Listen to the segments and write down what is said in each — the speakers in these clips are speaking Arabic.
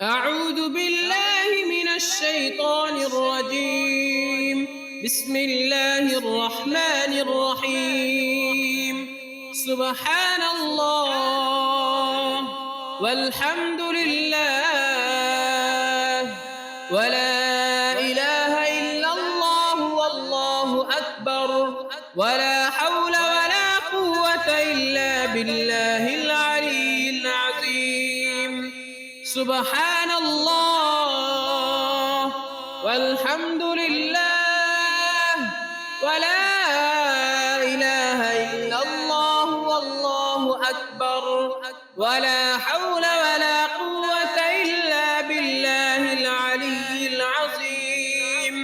أعوذ بالله من الشيطان الرجيم. بسم الله الرحمن الرحيم. سبحان الله والحمد لله ولا إله إلا الله والله أكبر ولا حول ولا قوة إلا بالله العلي العظيم. سبحان الله والحمد لله ولا إله إلا الله والله أكبر ولا حول ولا قوة إلا بالله العلي العظيم.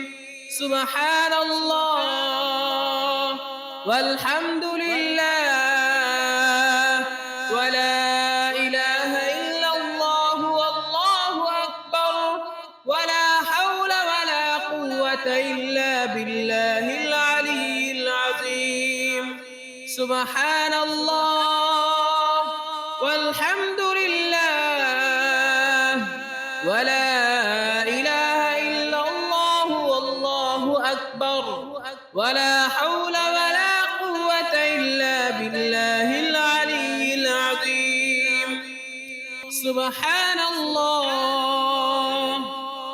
سبحان الله والحمد لله ولا إله إلا الله والله أكبر ولا حول ولا قوة إلا بالله العلي العظيم. سبحان الله والحمد لله ولا إله إلا الله والله أكبر ولا حول ولا قوة إلا بالله العلي العظيم. سبحان الله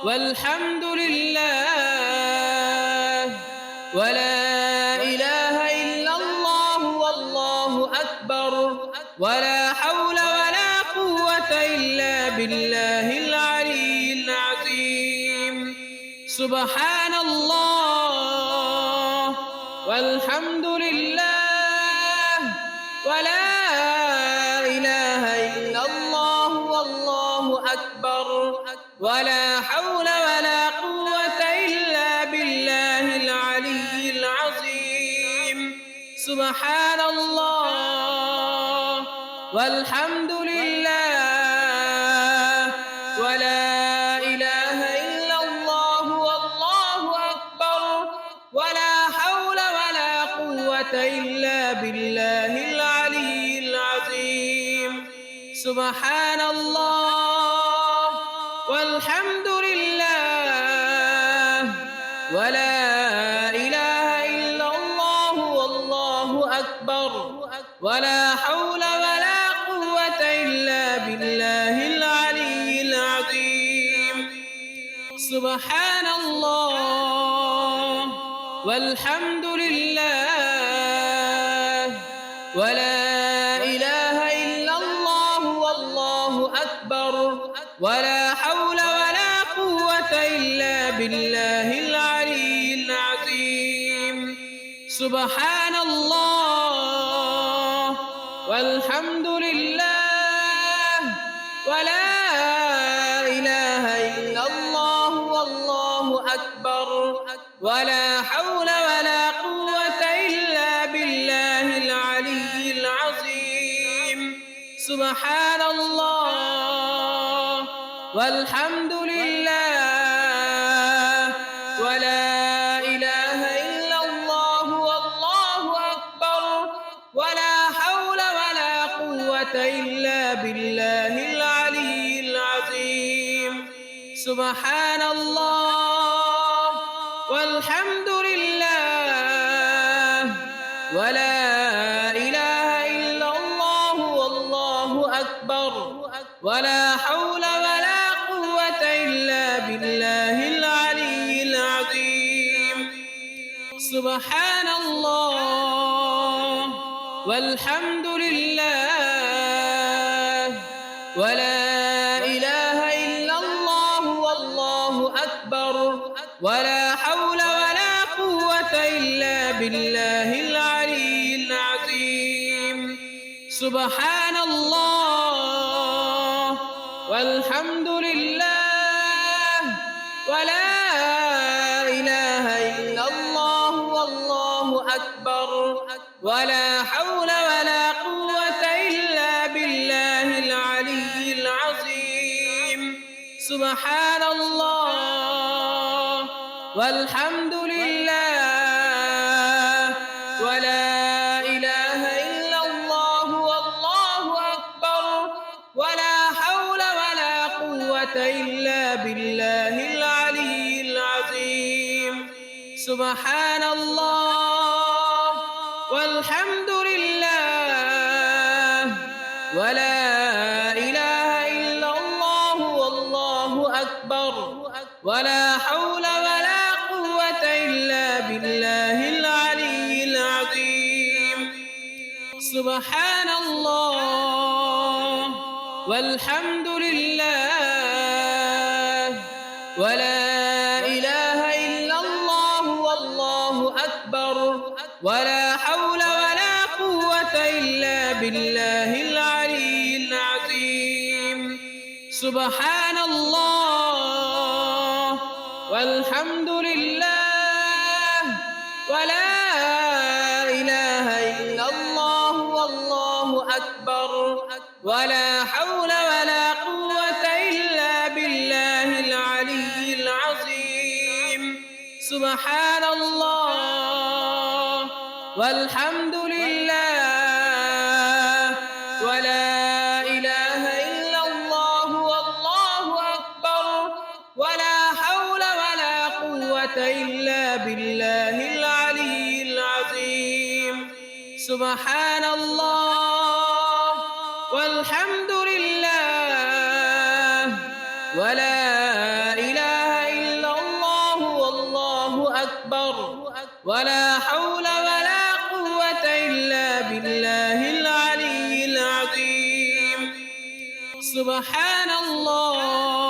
والحمد لله ولا إله إلا الله والله أكبر ولا حول ولا قوة إلا بالله العلي العظيم. سبحان الله والحمد لله ولا إله إلا الله والله أكبر ولا حول ولا قوة إلا بالله العلي العظيم. سبحان الله والحمد لله ولا إله إلا الله والله أكبر ولا حول ولا قوة إلا بالله العلي العظيم. سبحان الله والحمد لله ولا إله إلا الله والله أكبر ولا حول ولا قوة إلا بالله العلي العظيم. سبحان الله والحمد لله ولا إله إلا الله والله أكبر ولا حول ولا قوة إلا بالله العلي العظيم. سبحان الله والحمد لله ولا إله إلا الله والله أكبر ولا حول ولا قوة إلا بالله العلي العظيم. سبحان الله والحمد لله ولا إله إلا الله والله أكبر ولا حول ولا قوة إلا بالله العلي العظيم. سبحان الله والحمد لله ولا إله إلا الله والله أكبر ولا حول ولا قوة إلا بالله العلي العظيم. سبحان الله والحمد لله ولا إله إلا الله والله أكبر ولا حول ولا قوة إلا بالله العلي العظيم. سبحان الله والحمد لله ولا إله إلا الله والله أكبر ولا حول ولا قوة إلا بالله العلي العظيم. سبحان الله والحمد لله ولا إله إلا الله والله أكبر ولا حول ولا قوة إلا بالله العلي العظيم. سبحان الله والحمد لله ولا إله إلا الله والله أكبر ولا حول ولا قوة إلا بالله العلي العظيم. سبحان الله والحمد لله ولا إله إلا الله والله أكبر ولا حول ولا قوة إلا بالله العلي العظيم. سبحان الله والحمد لله ولا إله إلا الله والله أكبر ولا حول ولا قوة إلا بالله العلي العظيم. سبحان الله والحمد لله ولا إله إلا الله والله أكبر ولا حول ولا قوة إلا بالله العلي العظيم. سبحان الله والحمد لله ولا إله إلا الله والله أكبر ولا حول ولا قوة إلا بالله العلي العظيم. سبحان الله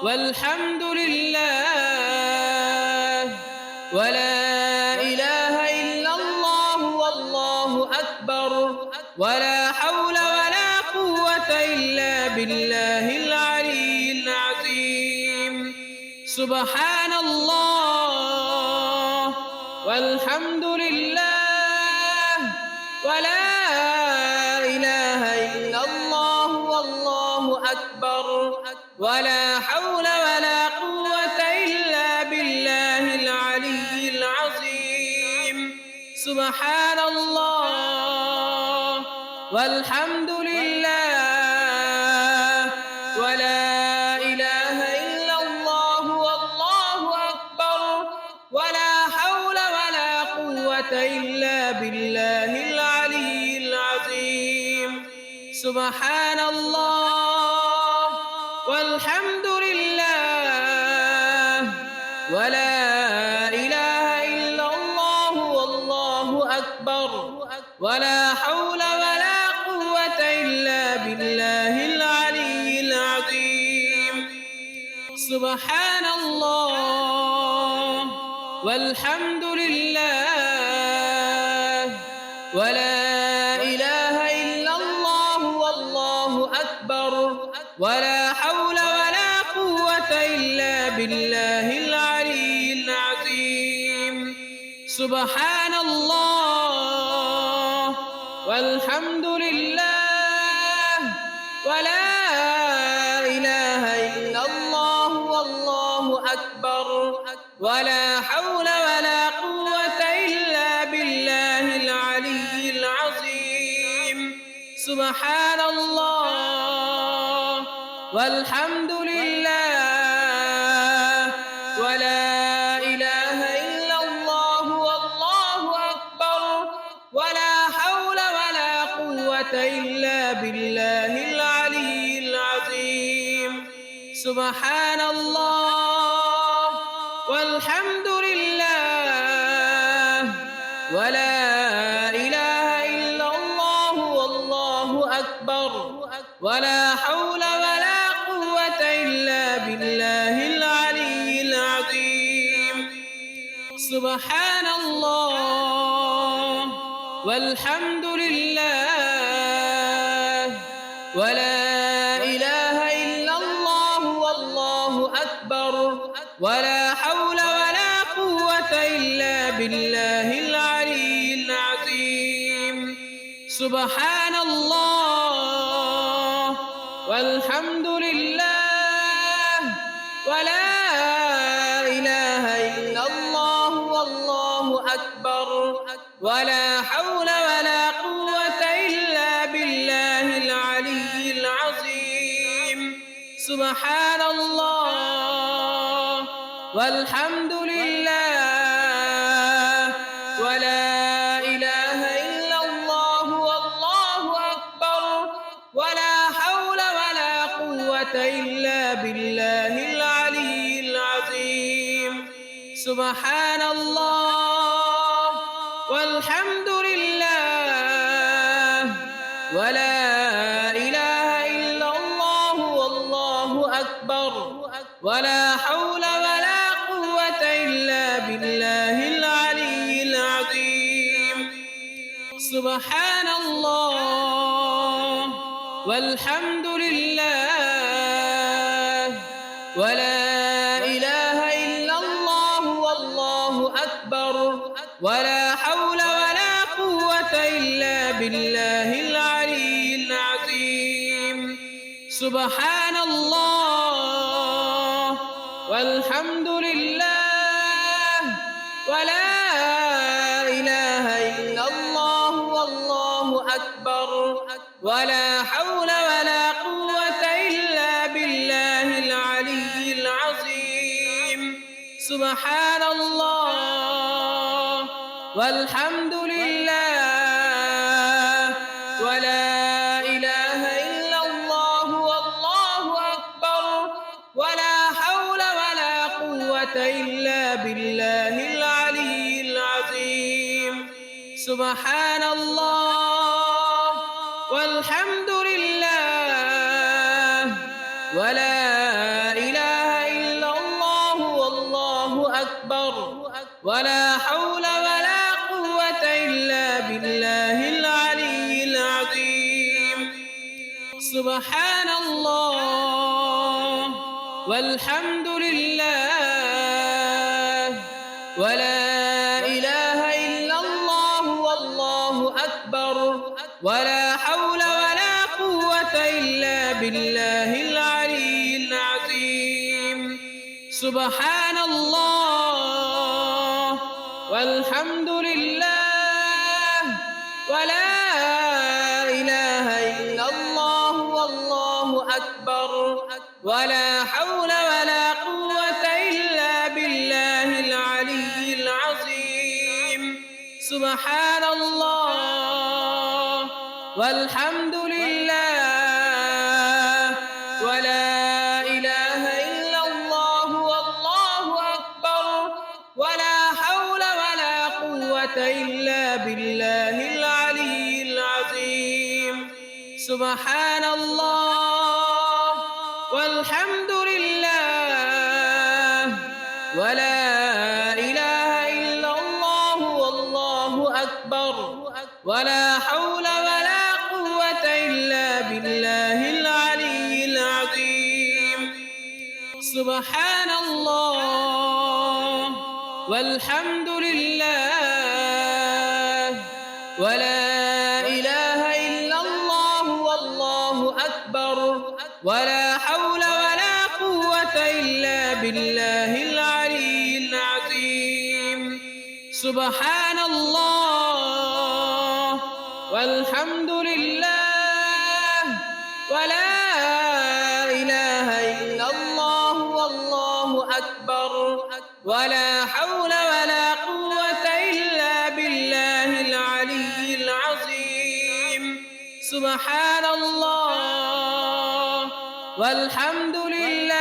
والحمد لله ولا إله إلا الله والله أكبر ولا حول ولا قوة إلا بالله العلي العظيم. سبحان الله والحمد لله ولا إله إلا الله والله أكبر ولا حول ولا قوة إلا بالله العلي العظيم. سبحان الله والحمد لله ولا إله إلا الله والله أكبر ولا حول ولا قوة إلا بالله العلي العظيم. سبحان الله والحمد لله ولا إله إلا الله والله أكبر ولا حول ولا قوة إلا بالله العلي العظيم. سبحان الله والحمد لله ولا إله إلا الله والله أكبر ولا حول ولا قوة إلا بالله العلي العظيم. سبحان الله والحمد لله ولا إله إلا الله والله أكبر ولا حول ولا قوة إلا بالله العلي العظيم. سبحان الله والحمد لله ولا إله إلا الله والله أكبر ولا حول ولا قوة إلا بالله العلي العظيم. سبحان الله والحمد لله ولا إله إلا الله والله أكبر ولا حول ولا قوة إلا بالله العلي العظيم. سبحان الله والحمد لله ولا إله إلا الله والله أكبر ولا حول ولا قوة إلا بالله العلي العظيم. سبحان الله والحمد لله ولا إله إلا الله والله أكبر ولا حول ولا قوة إلا بالله العلي العظيم. سبحان سبحان الله والحمد لله ولا إله إلا الله والله أكبر ولا حول ولا قوة إلا بالله العلي العظيم سبحان الله والحمد لله ولا إله إلا الله والله أكبر ولا حول ولا قوة إلا بالله العلي العظيم سبحان الله والحمد لله ولا إله إلا الله والله أكبر ولا حول ولا قوة إلا بالله العلي العظيم سبحان الله والحمد لله ولا إله إلا الله والله أكبر ولا حول ولا قوة إلا بالله العلي العظيم سبحان الله والحمد لله ولا إله إلا الله والله أكبر ولا حول ولا قوة إلا بالله العلي العظيم سبحان الله والحمد لله ولا إله إلا الله والله أكبر ولا حول ولا قوة إلا بالله العلي العظيم سبحان الله والحمد لله ولا إله إلا الله والله أكبر ولا حول ولا قوة إلا بالله العلي العظيم سبحان الله والحمد لله ولا إله إلا الله والله أكبر ولا حول ولا قوة إلا بالله العلي العظيم سبحان الله والحمد لله ولا إله إلا الله والله أكبر ولا حول ولا قوة إلا بالله العلي العظيم سبحان الله والحمد لله ولا إله إلا الله والله أكبر ولا حول ولا قوة إلا بالله العلي العظيم سبحان الله والحمد لله ولا إله إلا الله والله أكبر ولا حول ولا قوة إلا بالله العلي العظيم سبحان الله والحمد لله ولا إله إلا الله والله أكبر ولا حول ولا قوة إلا بالله العلي العظيم سبحان الله والحمد لله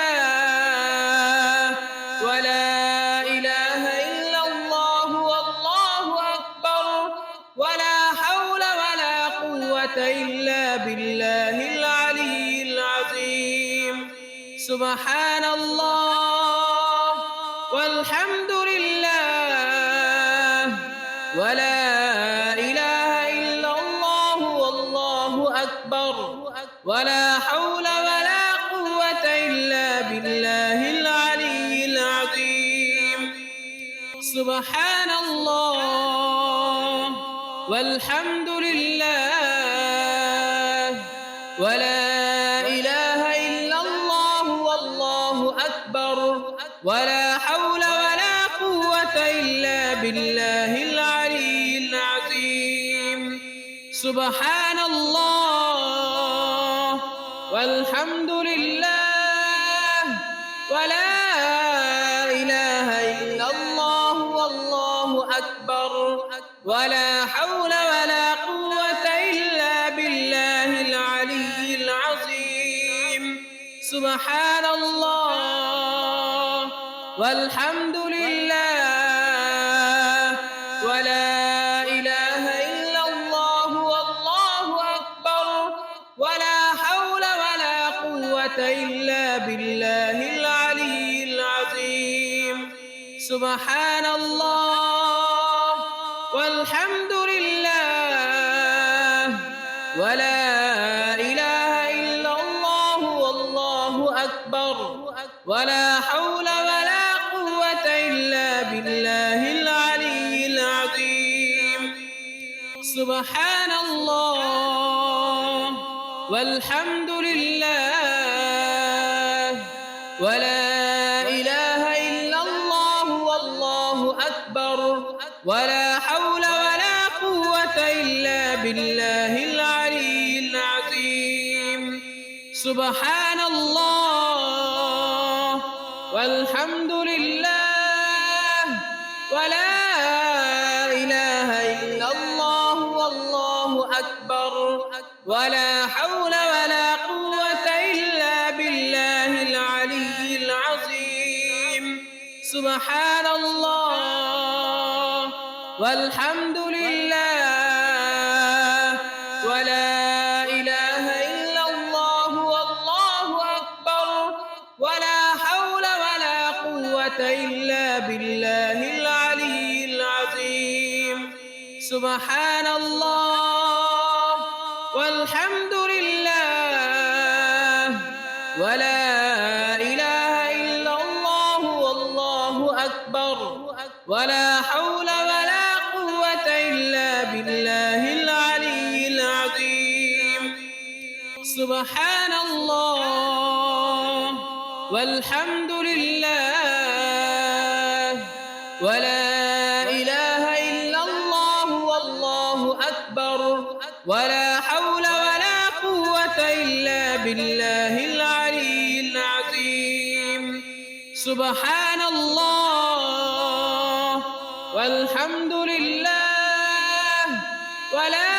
ولا إله إلا الله والله أكبر ولا حول ولا قوة إلا بالله العلي العظيم سبحان الله والحمد لله ولا إله إلا الله والله أكبر ولا حول ولا قوة إلا بالله العلي العظيم سبحان الله والحمد لله ولا إله إلا الله والله أكبر ولا حول ولا قوة إلا بالله العلي العظيم سبحان الله والحمد لله ولا حول ولا قوة إلا بالله العلي العظيم سبحان الله والحمد لله ولا إله إلا الله والله أكبر ولا حول ولا قوة إلا بالله العلي العظيم سبحان الله والحمد لله ولا إله إلا الله والله أكبر ولا حول ولا قوة إلا بالله العلي العظيم سبحان الله والحمد لله ولا إله إلا الله والله أكبر ولا حول ولا قوة إلا بالله العلي العظيم سبحان الله والحمد لله ولا إله إلا الله والله أكبر ولا حول ولا قوة إلا بالله العلي العظيم سبحان الله والحمد لله ولا إله إلا الله والله أكبر ولا حول ولا قوة إلا بالله العلي العظيم سبحان الله والحمد لله ولا إله إلا الله والله أكبر ولا حول ولا قوة إلا بالله العلي العظيم سبحان الله والحمد لله ولا إله إلا الله والله أكبر ولا حول ولا قوة إلا بالله العلي العظيم سبحان الله والحمد لله ولا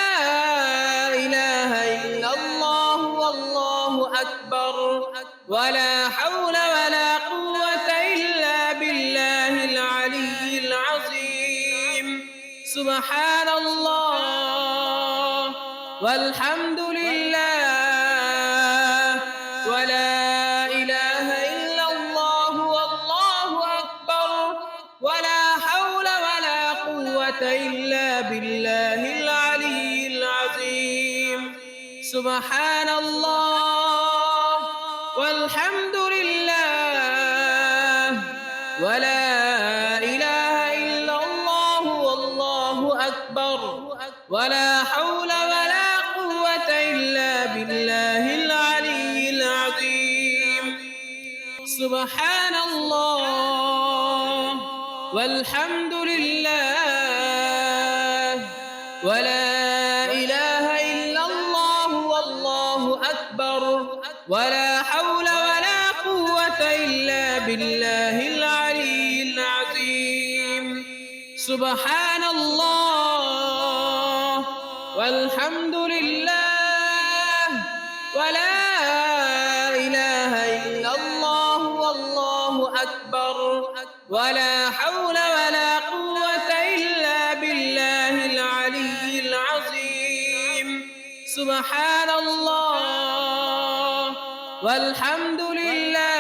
إله إلا الله والله أكبر ولا حول ولا قوة إلا بالله العلي العظيم سبحان الله والحمد لله ولا إله إلا الله والله أكبر ولا حول ولا قوة إلا بالله العلي العظيم سبحان الله والحمد لله ولا إله إلا الله والله أكبر ولا حول ولا قوة إلا بالله العلي العظيم سبحان الله والحمد لله ولا إله إلا الله والله أكبر ولا حول ولا قوة إلا بالله العلي العظيم سبحان الله والحمد لله ولا إله إلا الله والله أكبر ولا حول ولا قوة إلا بالله العلي العظيم سبحان الله والحمد لله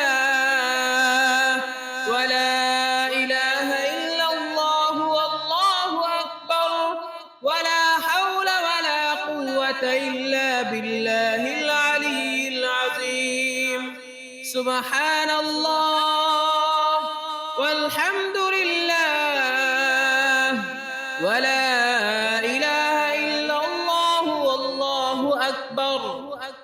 ولا إله إلا الله والله أكبر ولا حول ولا قوة إلا بالله العلي العظيم سبحان الله والحمد لله ولا إله إلا الله والله أكبر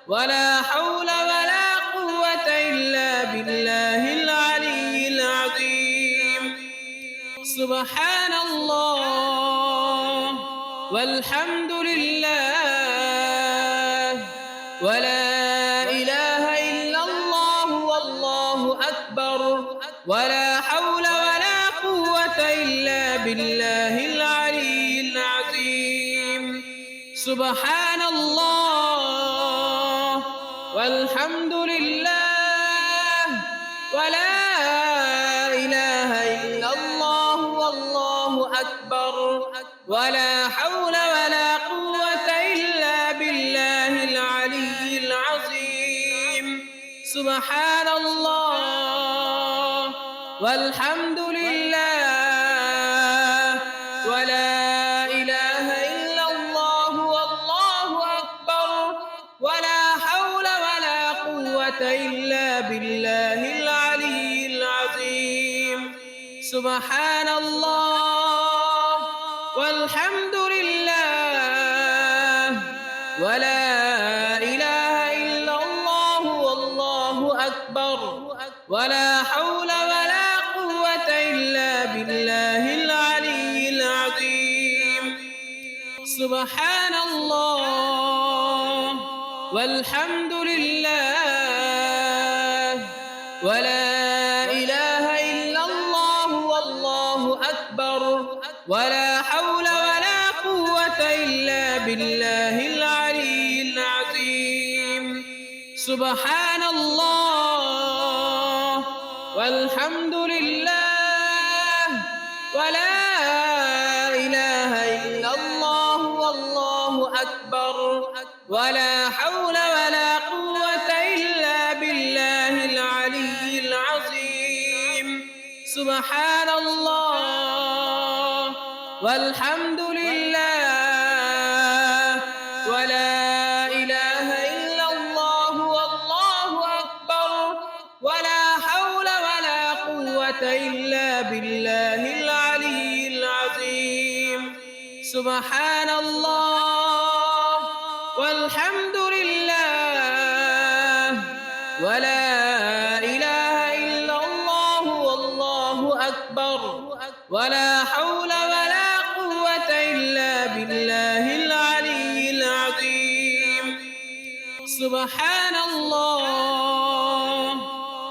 ولا حول ولا قوة إلا بالله العلي العظيم سبحان الله والحمد لله ولا إله إلا الله والله أكبر ولا حول ولا قوة إلا بالله العلي العظيم سبحان الله والحمد لله ولا إله إلا الله والله أكبر ولا حول ولا قوة إلا بالله العلي العظيم سبحان الله والحمد لله ولا إله إلا الله والله أكبر ولا حول ولا قوة إلا بالله العلي العظيم سبحان الله والحمد لله ولا إله إلا الله والله أكبر ولا حول ولا قوة إلا بالله العلي العظيم سبحان الله والحمد لله ولا إله إلا الله والله أكبر ولا حول ولا قوة إلا بالله العلي العظيم سبحان الله والحمد لله ولا إله إلا الله والله أكبر ولا حول ولا قوة إلا بالله العلي العظيم سبحان الله والحمد لله ولا إله إلا الله والله أكبر ولا حول ولا قوة إلا بالله العلي العظيم سبحان الله والحمد لله ولا إله إلا الله والله أكبر ولا حول ولا قوة إلا بالله العلي العظيم سبحان الله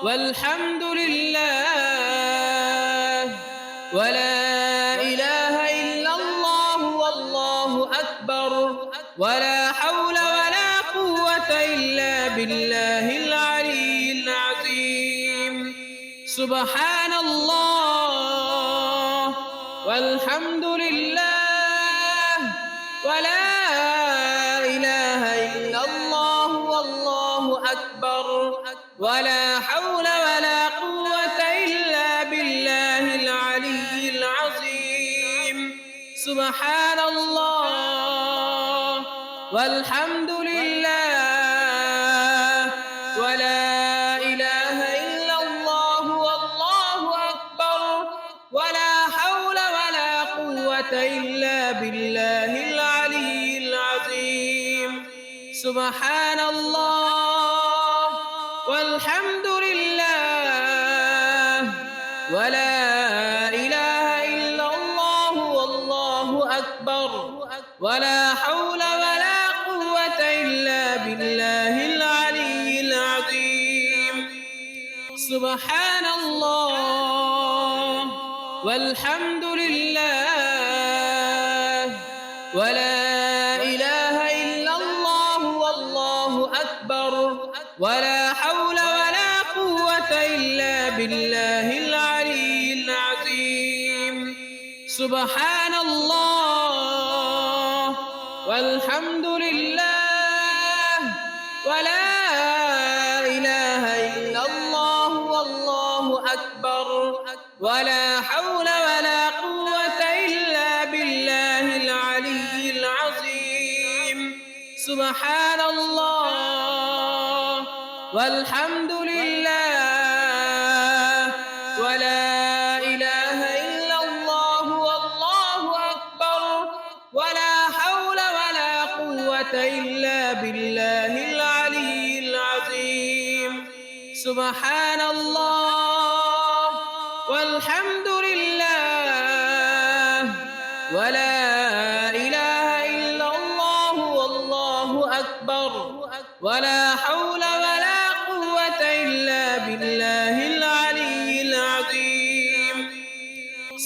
والحمد لله ولا إله إلا الله والله أكبر ولا حول ولا قوة إلا بالله العلي العظيم سبحان الله والحمد لله ولا إله إلا الله والله أكبر ولا حول ولا قوة إلا بالله العلي العظيم سبحان الله والحمد لله ولا إله إلا الله والله أكبر ولا حول ولا قوة إلا بالله العلي العظيم سبحان الله والحمد لله ولا إله إلا الله والله أكبر ولا حول ولا قوة إلا بالله العلي العظيم سبحان الله والحمد لله ولا إله إلا الله والله أكبر ولا حول ولا قوة إلا بالله العلي العظيم سبحان الله والحمد لله ولا إله إلا الله والله أكبر ولا حول ولا قوة إلا بالله العلي العظيم سبحان الله والحمد لله ولا إله إلا الله والله أكبر ولا حول ولا قوة إلا بالله العلي العظيم سبحان الله والحمد لله ولا إله إلا الله والله أكبر ولا حول ولا قوة إلا بالله العلي العظيم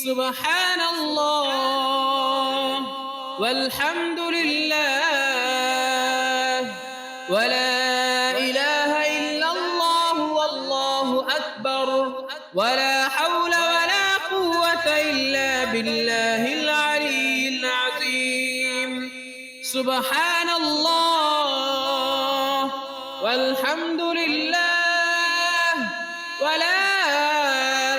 سبحان الله والحمد لله ولا إله إلا الله والله أكبر ولا حول ولا قوة إلا بالله العلي العظيم سبحان الله والحمد لله ولا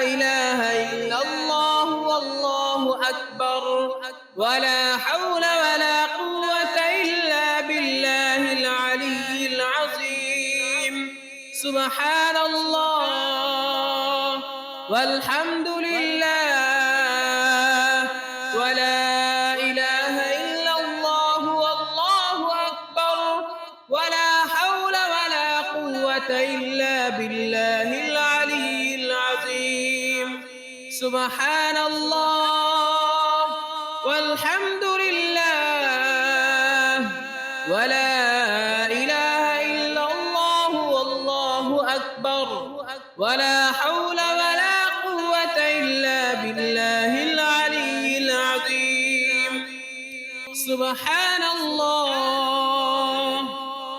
إله إلا الله والله أكبر ولا حول ولا قوة إلا بالله العلي العظيم سبحان الله والحمد لله ولا إله إلا الله والله أكبر ولا حول ولا قوة إلا بالله العلي العظيم سبحان الله والحمد لله ولا إله إلا الله والله أكبر ولا حول ولا قوة إلا بالله العلي العظيم سبحان الله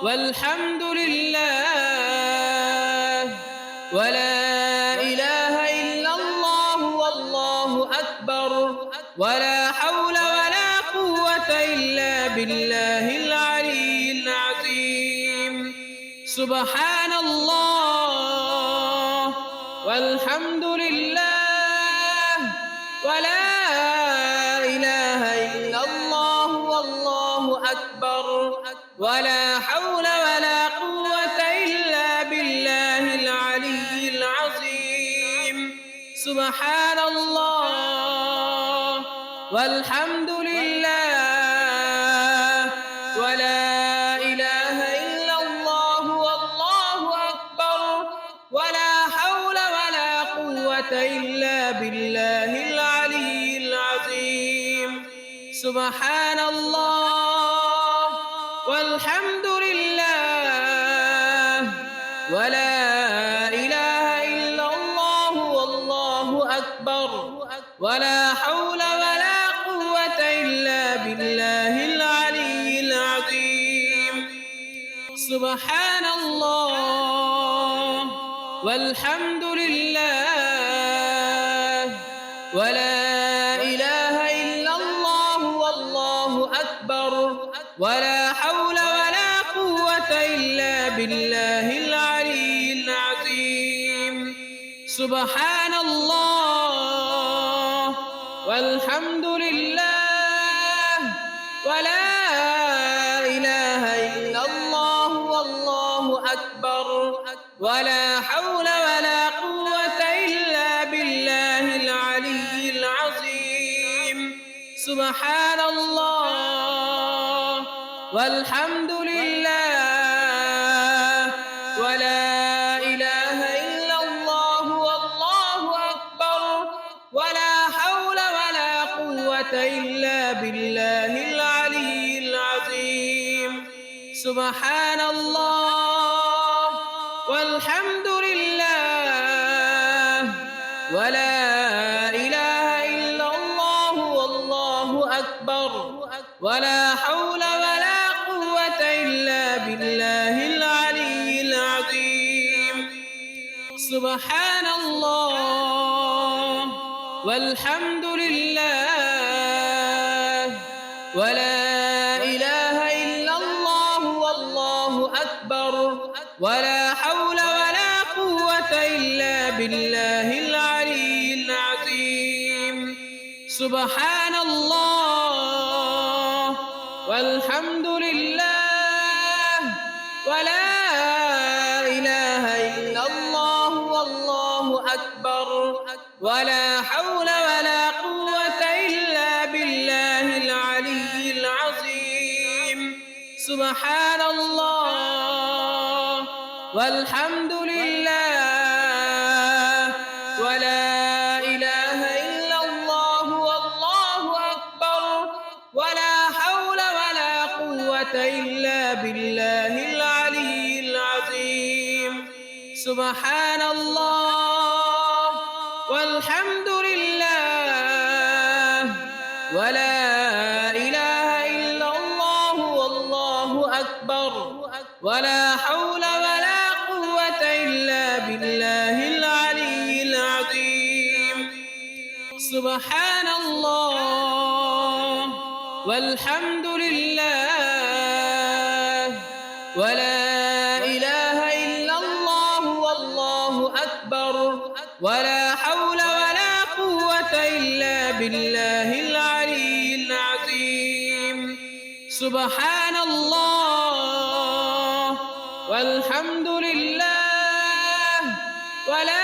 والحمد لله ولا إله إلا الله والله أكبر ولا حول ولا قوة إلا بالله العلي العظيم سبحان الله والحمد لله ولا إله إلا الله والله أكبر ولا حول ولا قوة إلا بالله العلي العظيم سبحان الله والحمد لله ولا إله إلا الله والله أكبر ولا حول ولا قوة إلا بالله العلي العظيم سبحان الله والحمد لله ولا إله إلا الله والله أكبر ولا حول ولا قوة إلا بالله العلي العظيم سبحان الله والحمد لله ولا إله إلا الله والله أكبر ولا حول ولا قوة إلا بالله العلي العظيم سبحان الله والحمد لله ولا إله إلا الله والله أكبر ولا حول ولا قوة إلا بالله العلي العظيم سبحان الله والحمد لله ولا إله إلا الله والله أكبر ولا حول ولا قوة إلا بالله العلي العظيم سبحان الله والحمد لله ولا إله إلا الله والله أكبر ولا حول ولا قوة إلا بالله العلي العظيم سبحان الله والحمد لله ولا إله إلا الله والله أكبر ولا حول ولا قوة إلا بالله العلي العظيم سبحان الله والحمد لله ولا إله إلا الله والله أكبر ولا حول ولا قوة إلا بالله العلي العظيم سبحان الله والحمد لله ولا إله إلا الله والله أكبر ولا حول ولا قوة إلا بالله العلي العظيم سبحان الله والحمد لله ولا إله سبحان الله والحمد لله ولا إله إلا الله والله أكبر ولا حول ولا قوة إلا بالله العلي العظيم سبحان الله والحمد لله ولا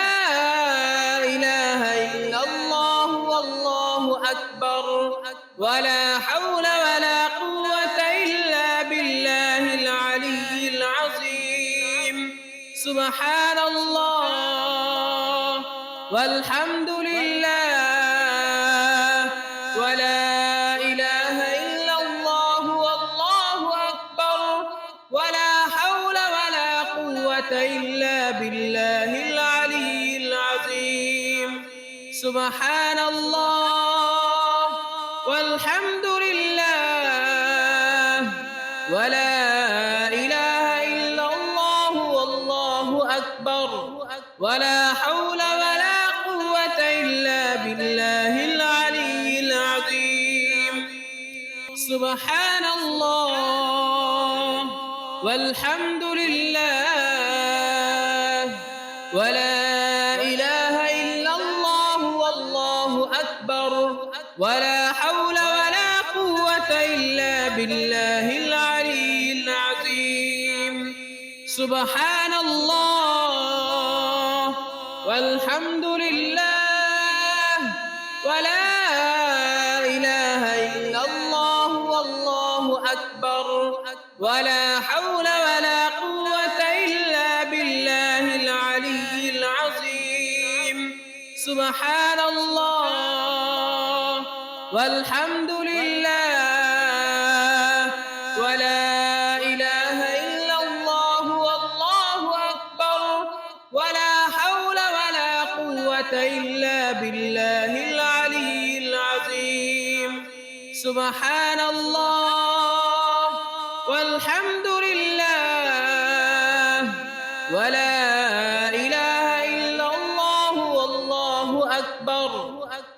إله إلا الله والله أكبر ولا حول ولا قوة إلا بالله العلي العظيم سبحان الله والحمد لله ولا إله إلا الله والله أكبر ولا حول ولا قوة إلا بالله العلي العظيم سبحان الله والحمد لله ولا إله إلا الله والله أكبر ولا حول ولا قوة إلا بالله العلي العظيم سبحان الله والحمد لله ولا إله إلا الله والله أكبر ولا حول ولا قوة إلا بالله العلي العظيم سبحان الله والحمد لله ولا إله إلا الله والله أكبر ولا حول ولا قوة إلا بالله العلي العظيم سبحان الله والحمد لله ولا إله إلا الله والله أكبر ولا حول ولا قوة إلا بالله العلي العظيم سبحان الله والحمد لله ولا إله إلا الله والله أكبر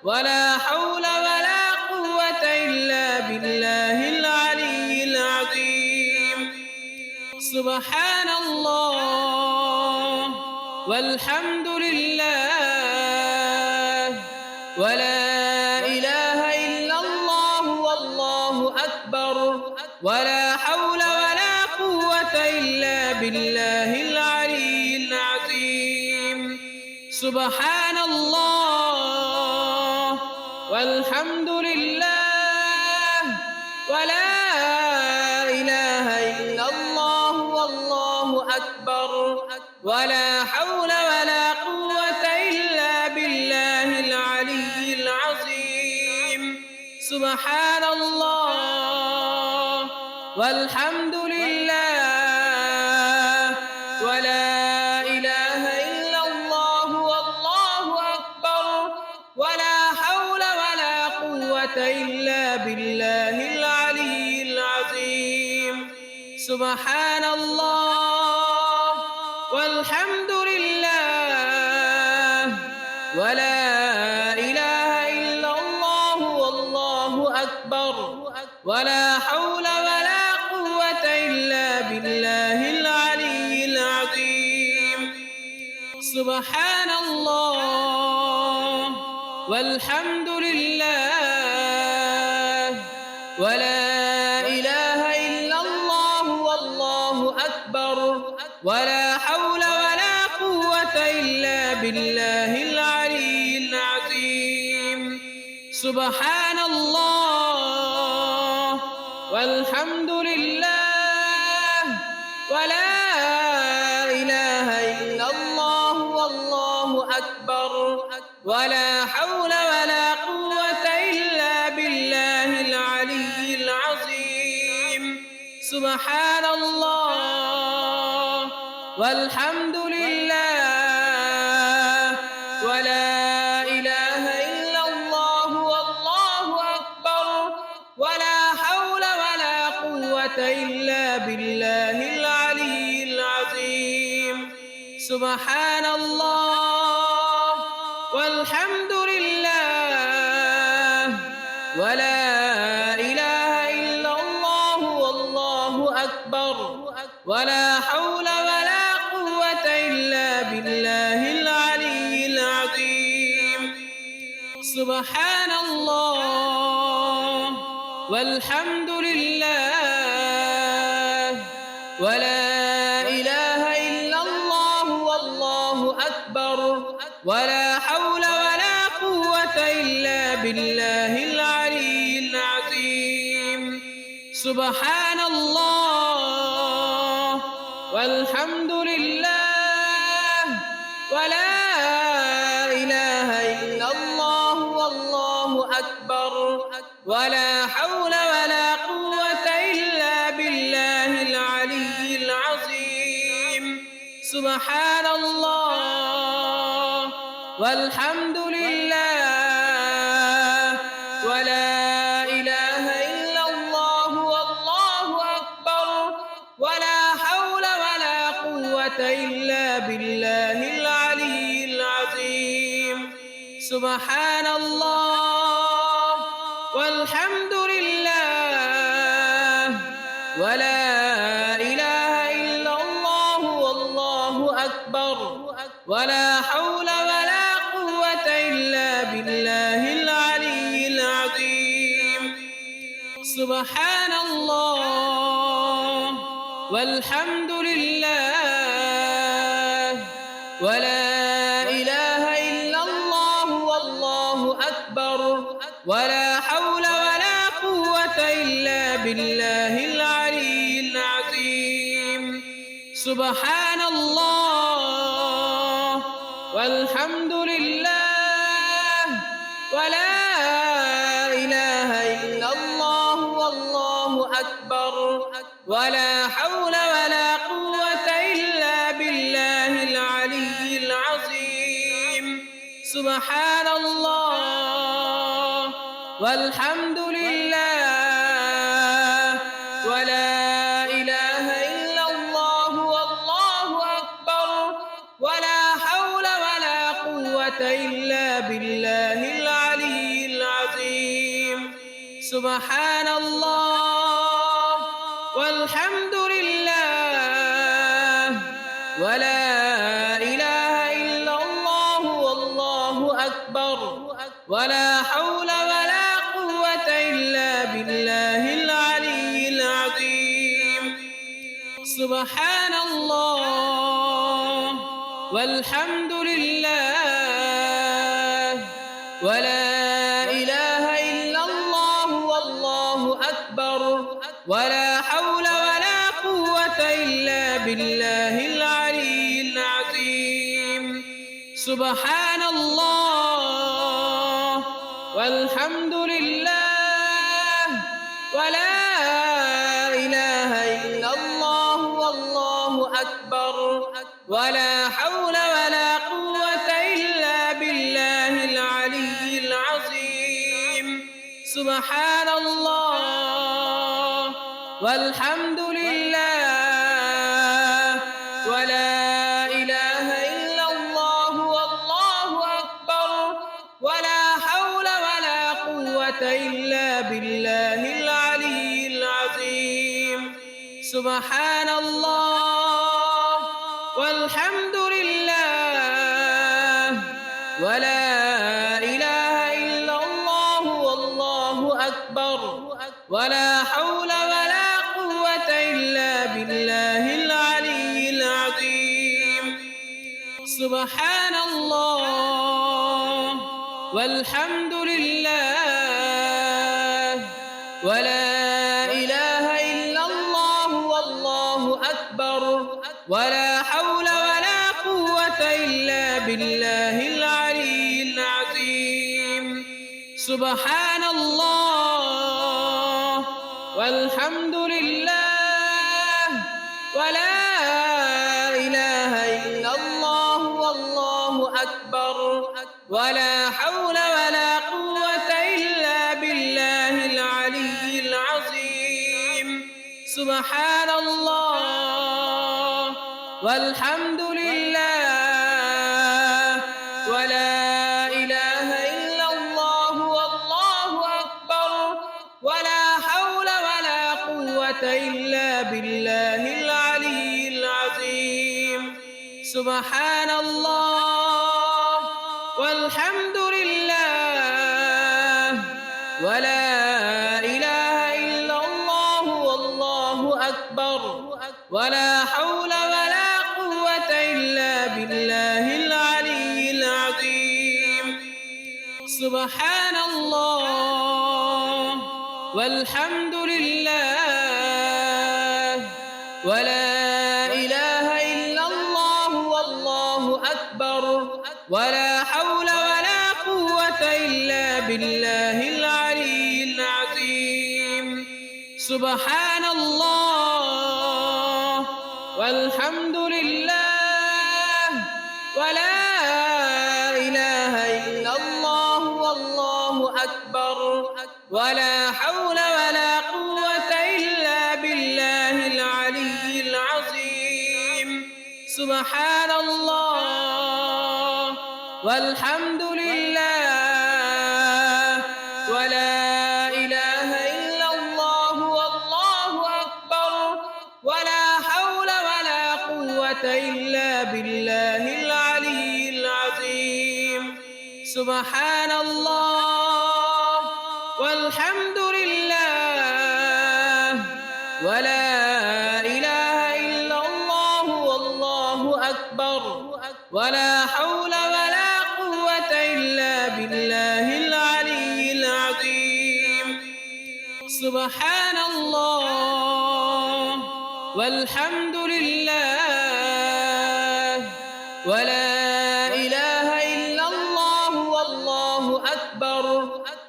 ولا حول ولا قوة إلا بالله العلي العظيم سبحان الله والحمد لله ولا إله إلا الله والله أكبر ولا حول ولا قوة إلا بالله العلي العظيم سبحان الله والحمد لله ولا إله إلا الله والله أكبر ولا حول ولا قوة إلا بالله العلي العظيم سبحان الله والحمد لله ولا إله إلا الله والله أكبر ولا حول ولا قوة إلا بالله العلي العظيم سبحان الله والحمد لله ولا إله إلا الله والله أكبر ولا حول ولا قوة إلا بالله العلي العظيم سبحان الله والحمد لله ولا إله إلا الله والله أكبر ولا حول ولا قوة إلا بالله العلي العظيم سبحان الله والحمد لله ولا إله إلا الله والله أكبر ولا حول ولا قوة إلا بالله العلي العظيم سبحان الله والحمد لله ولا إله إلا الله والله أكبر ولا حول ولا قوة إلا بالله العلي العظيم سبحان الله والحمد لله سبحان الله والحمد لله ولا إله إلا الله والله أكبر ولا حول ولا قوة إلا بالله العلي العظيم سبحان الله والحمد لله ولا إله إلا الله والله أكبر ولا حول ولا قوة إلا بالله العلي العظيم سبحان الله والحمد لله ولا إله إلا الله والله أكبر ولا حول ولا قوة إلا بالله العلي العظيم سبحان الله والحمد لله ولا إله إلا الله والله أكبر ولا حول ولا قوة إلا بالله العلي العظيم سبحان الله والحمد لله ولا إله إلا الله والله أكبر ولا حول ولا قوة إلا بالله العلي العظيم سبحان الله والحمد لله ولا إله إلا الله والله أكبر ولا حول ولا قوة إلا بالله العلي العظيم سبحان الله والحمد لله ولا إله إلا الله والله أكبر ولا حول ولا قوة إلا بالله العلي العظيم سبحان الله والحمد لله ولا إله إلا الله والله أكبر ولا حول ولا قوة إلا بالله العلي العظيم سبحان الله والحمد لله ولا إله إلا الله والله أكبر ولا حول ولا قوة إلا بالله العلي العظيم سبحان الله والحمد لله ولا إله إلا الله والله أكبر ولا حول ولا قوة إلا بالله العلي العظيم سبحان الله والحمد لله ولا إله إلا الله والله أكبر ولا حول ولا قوة إلا بالله العلي العظيم سبحان الله والحمد لله ولا إله إلا الله والله أكبر ولا حول ولا قوة إلا بالله العلي العظيم سبحان الله والحمد لله ولا إله إلا الله والله أكبر ولا حول ولا قوة إلا بالله العلي العظيم سبحان الله والحمد لله ولا إله إلا الله والله أكبر ولا حول ولا قوة إلا بالله العلي العظيم سبحان الله والحمد لله ولا إله إلا الله والله أكبر ولا حول ولا قوة إلا بالله العلي العظيم سبحان الله والحمد لله ولا إله إلا الله والله أكبر ولا حول ولا قوة إلا بالله العلي العظيم سبحان الله والحمد لله ولا إله إلا الله والله أكبر ولا حول ولا قوة إلا بالله العلي العظيم سبحان الله والحمد لله ولا إله إلا الله والله أكبر ولا حول ولا قوة إلا بالله العلي العظيم سبحان الله والحمد لله ولا إله إلا الله والله أكبر ولا حول ولا قوة إلا بالله العلي العظيم سبحان الله والحمد لله ولا إله إلا الله والله أكبر ولا حول ولا قوة إلا بالله العلي العظيم سبحان الله والحمد لله ولا إله إلا الله والله أكبر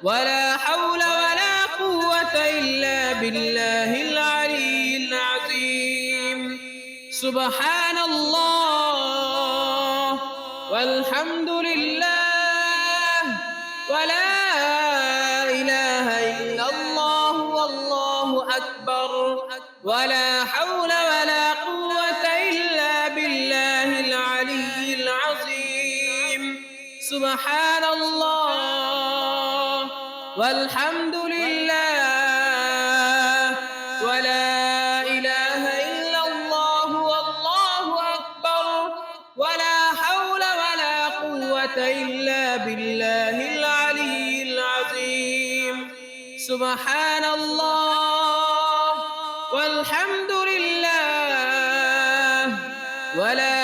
ولا حول ولا قوة إلا بالله العلي العظيم سبحان الله والحمد لله ولا إله إلا الله والله أكبر ولا حول ولا قوة إلا بالله العلي العظيم سبحان الله والحمد لله ولا إله إلا الله والله أكبر ولا حول ولا قوة إلا بالله العلي العظيم سبحان الله والحمد لله ولا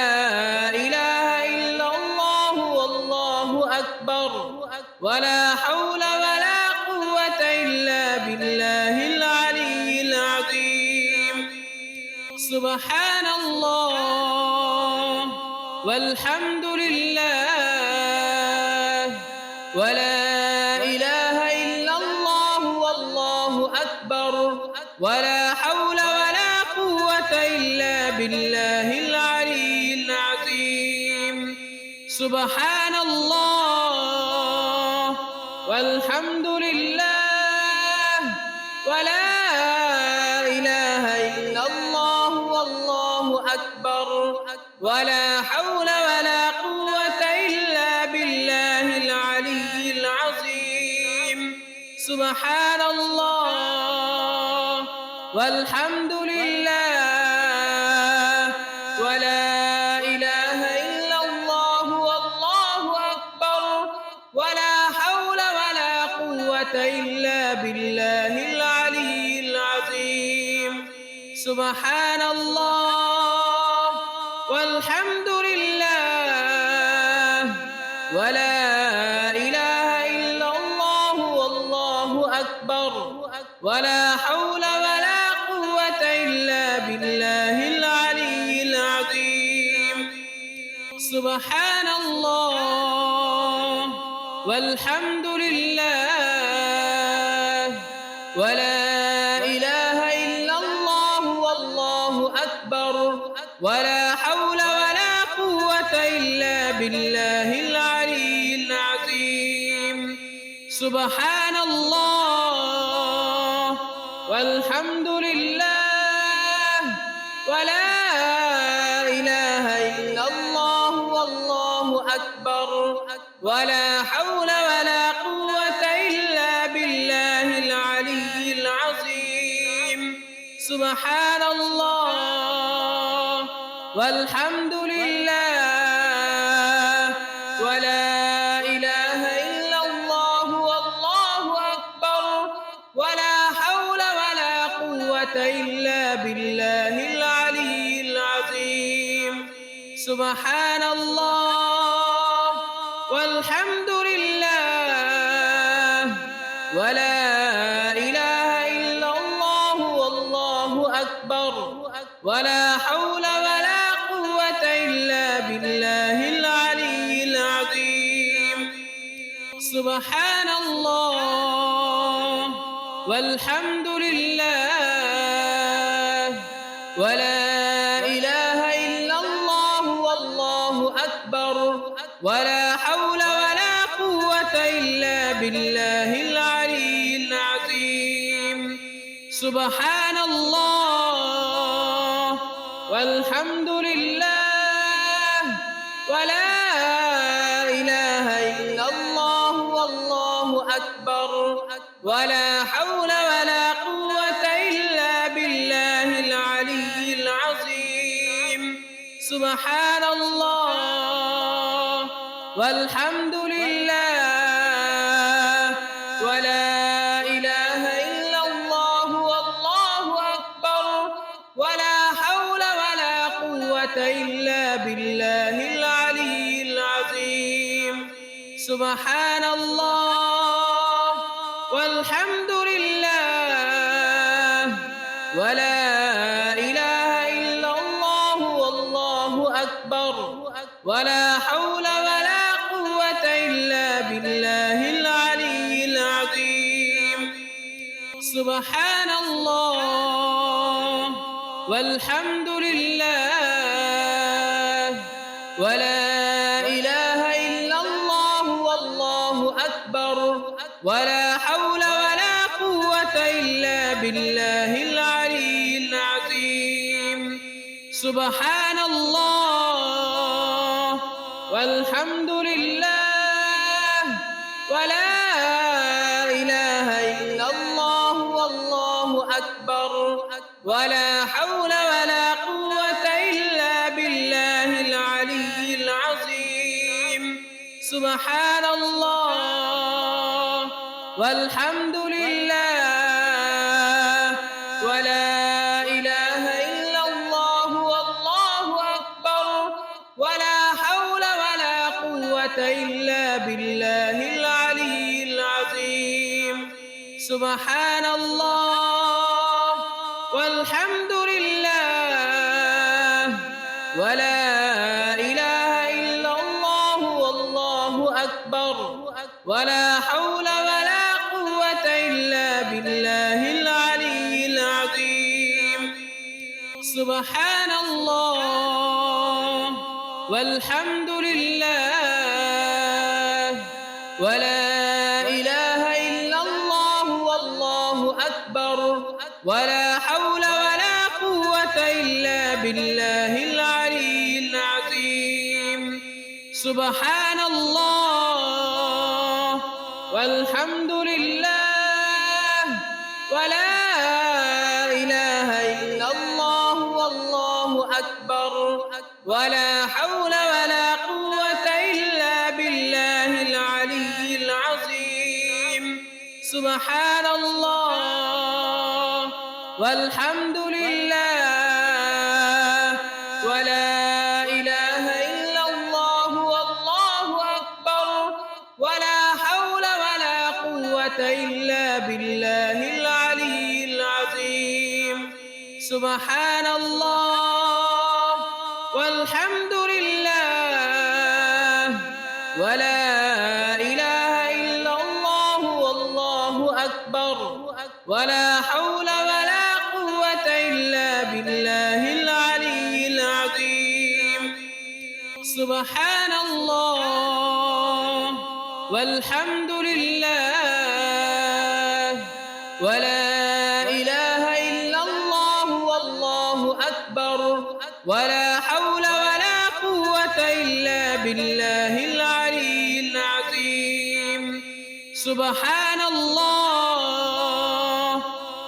إله إلا الله والله أكبر ولا حول ولا قوة إلا بالله العلي العظيم سبحان الله والحمد لله ولا إله إلا الله والله أكبر ولا حول ولا قوة إلا بالله العلي العظيم سبحان الله والحمد لله ولا إله إلا الله والله أكبر ولا حول ولا قوة إلا بالله العلي العظيم سبحان الله والحمد لله ولا إله إلا الله والله أكبر ولا حول ولا قوة إلا بالله العلي العظيم سبحان الله والحمد لله ولا إله إلا الله والله أكبر ولا حول ولا قوة إلا بالله العلي العظيم سبحان الله والحمد لله ولا إله إلا الله والله أكبر ولا حول ولا قوة إلا بالله العلي العظيم سبحان الله والحمد لله ولا إله إلا الله والله أكبر ولا حول ولا قوة إلا بالله العلي العظيم سبحان الله والحمد لله ولا إله إلا الله والله أكبر سبحان الله والحمد لله ولا إله إلا الله والله أكبر ولا حول ولا قوة إلا بالله العلي العظيم سبحان الله والحمد لله ولا إله إلا الله والله أكبر ولا حول ولا قوة إلا بالله العلي العظيم سبحان الله والحمد لله ولا إله إلا الله والله أكبر ولا حول ولا قوة إلا بالله العلي العظيم سبحان الله والحمد لله ولا إله إلا الله والله أكبر ولا حول ولا قوة إلا بالله العلي العظيم سبحان الله والحمد لله ولا إله إلا الله والله أكبر ولا حول ولا قوة إلا بالله العلي العظيم سبحان الله والحمد لله ولا إله إلا الله والله أكبر ولا حول ولا قوة إلا بالله العلي العظيم سبحان الله والحمد لله ولا إله إلا الله والله أكبر ولا حول ولا قوة إلا بالله العلي العظيم سبحان الله والحمد لله ولا إله إلا الله والله أكبر ولا حول ولا قوة إلا بالله العلي العظيم سبحان الله والحمد لله ولا إله إلا الله والله أكبر ولا حول ولا قوة إلا بالله العلي العظيم سبحان الله والحمد لله ولا إله إلا الله والله أكبر ولا حول ولا قوة إلا بالله العلي العظيم سبحان الله والحمد لله ولا إله إلا الله والله أكبر ولا حول ولا قوة إلا بالله العلي العظيم سبحان الله والحمد لله ولا إله إلا الله والله أكبر ولا حول ولا قوة إلا بالله العلي العظيم سبحان الله والحمد لله ولا إله إلا الله والله أكبر ولا حول ولا قوة إلا بالله العلي العظيم سبحان الله والحمد لله ولا إله إلا الله والله أكبر ولا حول ولا قوة إلا بالله العلي العظيم سبحان الله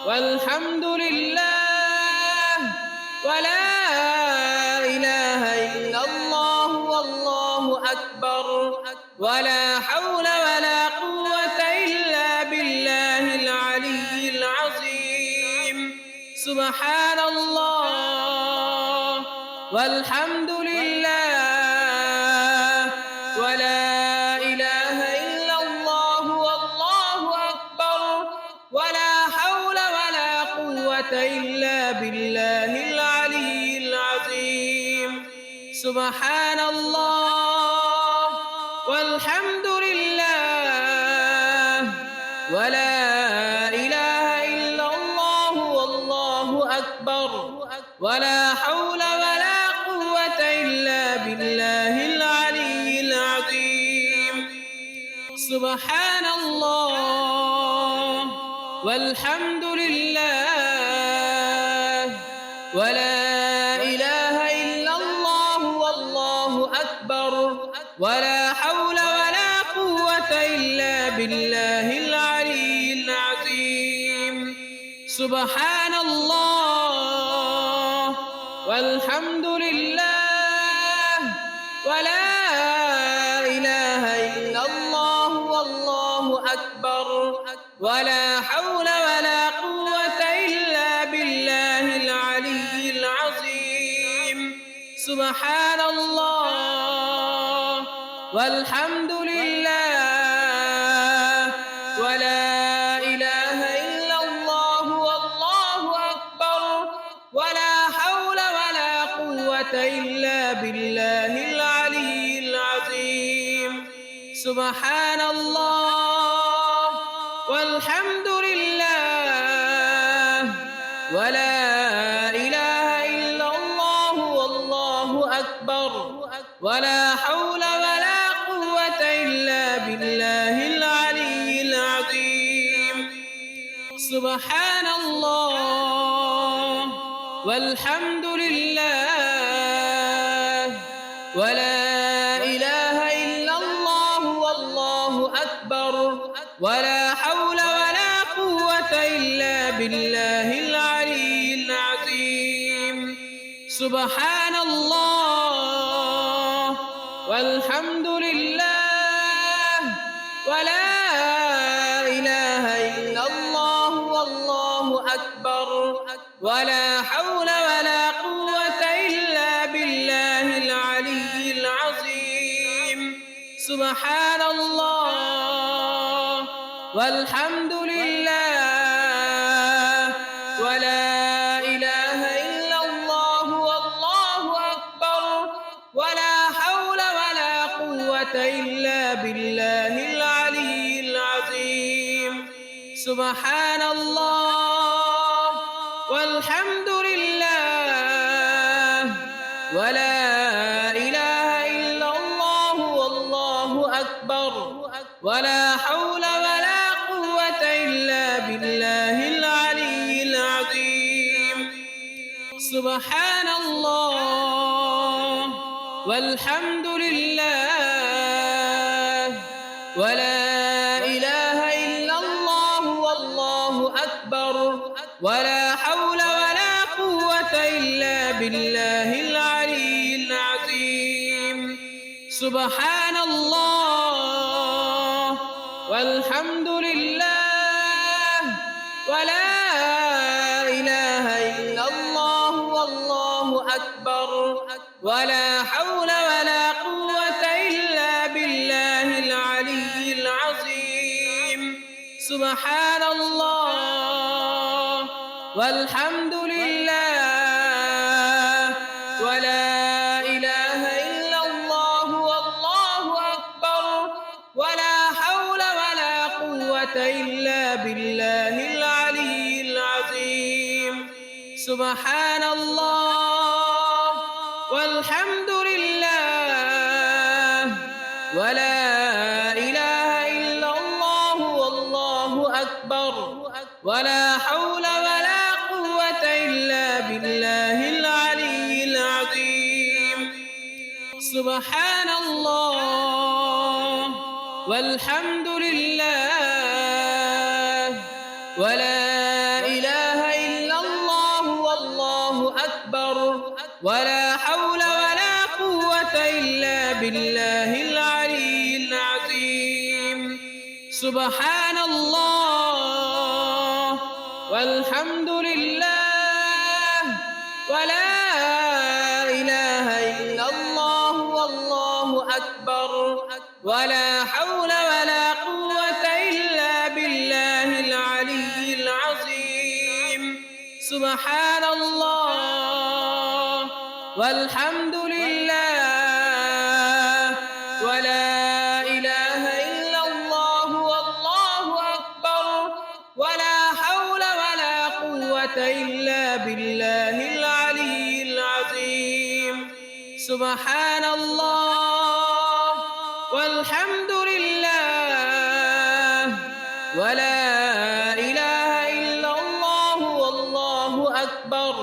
والحمد لله ولا إله إلا الله والله أكبر ولا حول ولا قوة إلا بالله العلي العظيم سبحان الله والحمد لله قوة إلا بالله العلي العظيم سبحان الله والحمد لله ولا إله إلا الله والله أكبر ولا حول ولا قوة إلا بالله العلي العظيم سبحان الله والحمد لله ولا إله إلا الله والله أكبر ولا حول ولا قوة إلا بالله العلي العظيم سبحان الله والحمد لله ولا إله إلا الله والله أكبر ولا حول ولا قوة إلا بالله العلي العظيم سبحان الله والحمد لله ولا إله إلا الله والله أكبر ولا حول ولا قوة إلا بالله العلي العظيم سبحان الله والحمد لله ولا إله إلا الله والله أكبر ولا حول ولا قوة إلا بالله العلي العظيم سبحان الله والحمد لله ولا إله إلا الله والله أكبر ولا حول ولا قوة إلا بالله العلي العظيم سبحان الله والحمد لله ولا إله إلا الله والله أكبر ولا حول ولا قوة إلا بالله العلي العظيم سبحان الله والحمد لله ولا إله إلا الله والله أكبر ولا حول ولا قوة إلا بالله العلي العظيم سبحان الله والحمد لله ولا إله إلا الله والله أكبر ولا حول ولا قوة إلا بالله العلي العظيم سبحان الله والحمد لله ولا إله إلا الله والله أكبر ولا حول ولا قوة إلا بالله العلي العظيم سبحان الله والحمد لله ولا إله إلا الله والله أكبر ولا حول ولا قوة إلا بالله العلي العظيم سبحان الله والحمد لله ولا إله إلا الله والله أكبر ولا حول ولا قوة إلا بالله العلي العظيم سبحان الله والحمد لله ولا إله إلا الله والله أكبر ولا حول ولا قوة إلا بالله العلي العظيم سبحان الله والحمد لله ولا إله إلا الله والله أكبر ولا حول ولا قوة إلا بالله العلي العظيم سبحان الله والحمد لله ولا إله إلا الله والله أكبر ولا حول ولا قوة إلا بالله العلي العظيم سبحان سبحان الله والحمد لله ولا إله إلا الله والله أكبر ولا حول ولا قوة إلا بالله العلي العظيم سبحان الله والحمد لله ولا إله إلا الله والله أكبر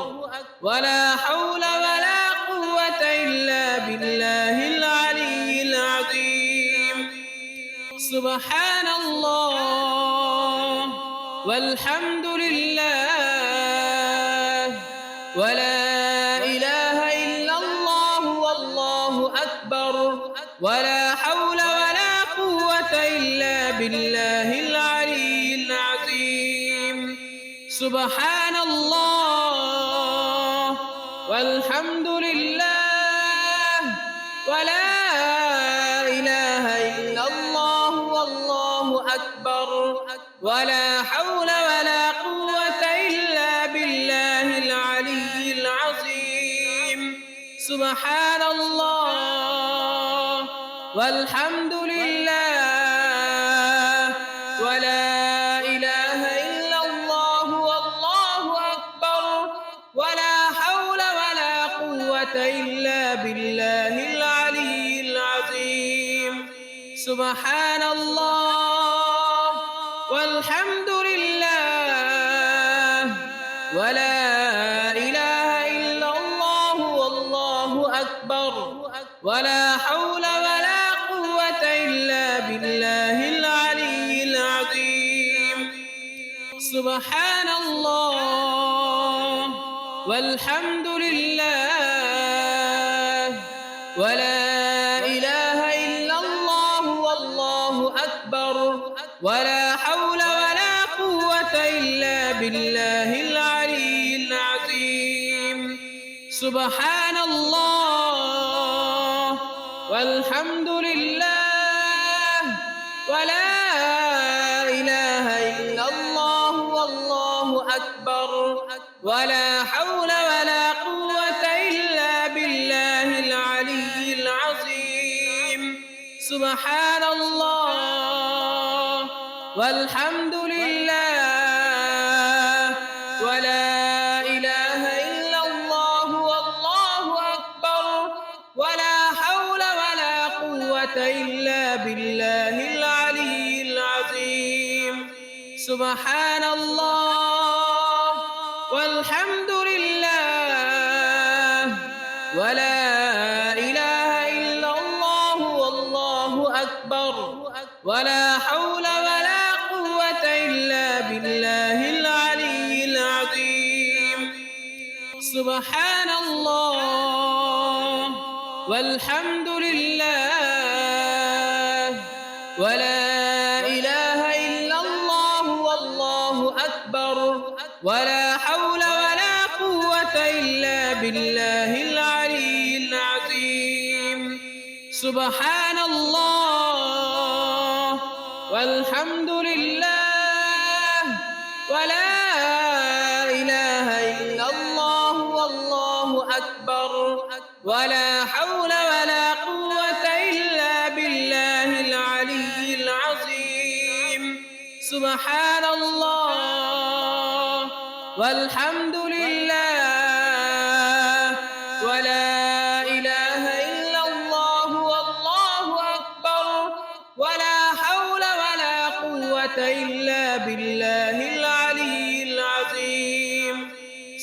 ولا حول ولا قوة إلا بالله العلي العظيم سبحان الله والحمد لله ولا إله إلا الله والله أكبر ولا حول ولا قوة إلا بالله العلي العظيم سبحان الله والحمد لله ولا إله إلا الله والله أكبر ولا حول ولا قوة إلا بالله العلي العظيم سبحان الله والحمد لله ولا إله إلا الله والله أكبر ولا حول ولا قوة إلا بالله العلي العظيم سبحان الله والحمد لله ولا إله إلا الله والله أكبر ولا حول ولا قوة إلا بالله العلي العظيم سبحان الله والحمد لله ولا إله إلا الله والله أكبر ولا حول ولا قوة إلا بالله العلي العظيم سبحان الله والحمد لله ولا إله إلا الله والله أكبر ولا حول ولا قوة إلا بالله العلي العظيم سبحان الله والحمد لله ولا إله إلا الله والله أكبر ولا حول ولا قوة إلا بالله العلي العظيم سبحان الله والحمد لله ولا إله إلا الله والله أكبر ولا حول ولا قوة إلا بالله العلي العظيم سبحان الله والحمد لله ولا إله إلا الله والله أكبر ولا حول ولا قوة إلا بالله العلي العظيم سبحان الله والحمد لله ولا إله إلا الله والله أكبر ولا حول ولا قوة إلا بالله العلي العظيم سبحان الله والحمد لله ولا إله إلا الله والله أكبر ولا حول ولا قوة إلا بالله العلي العظيم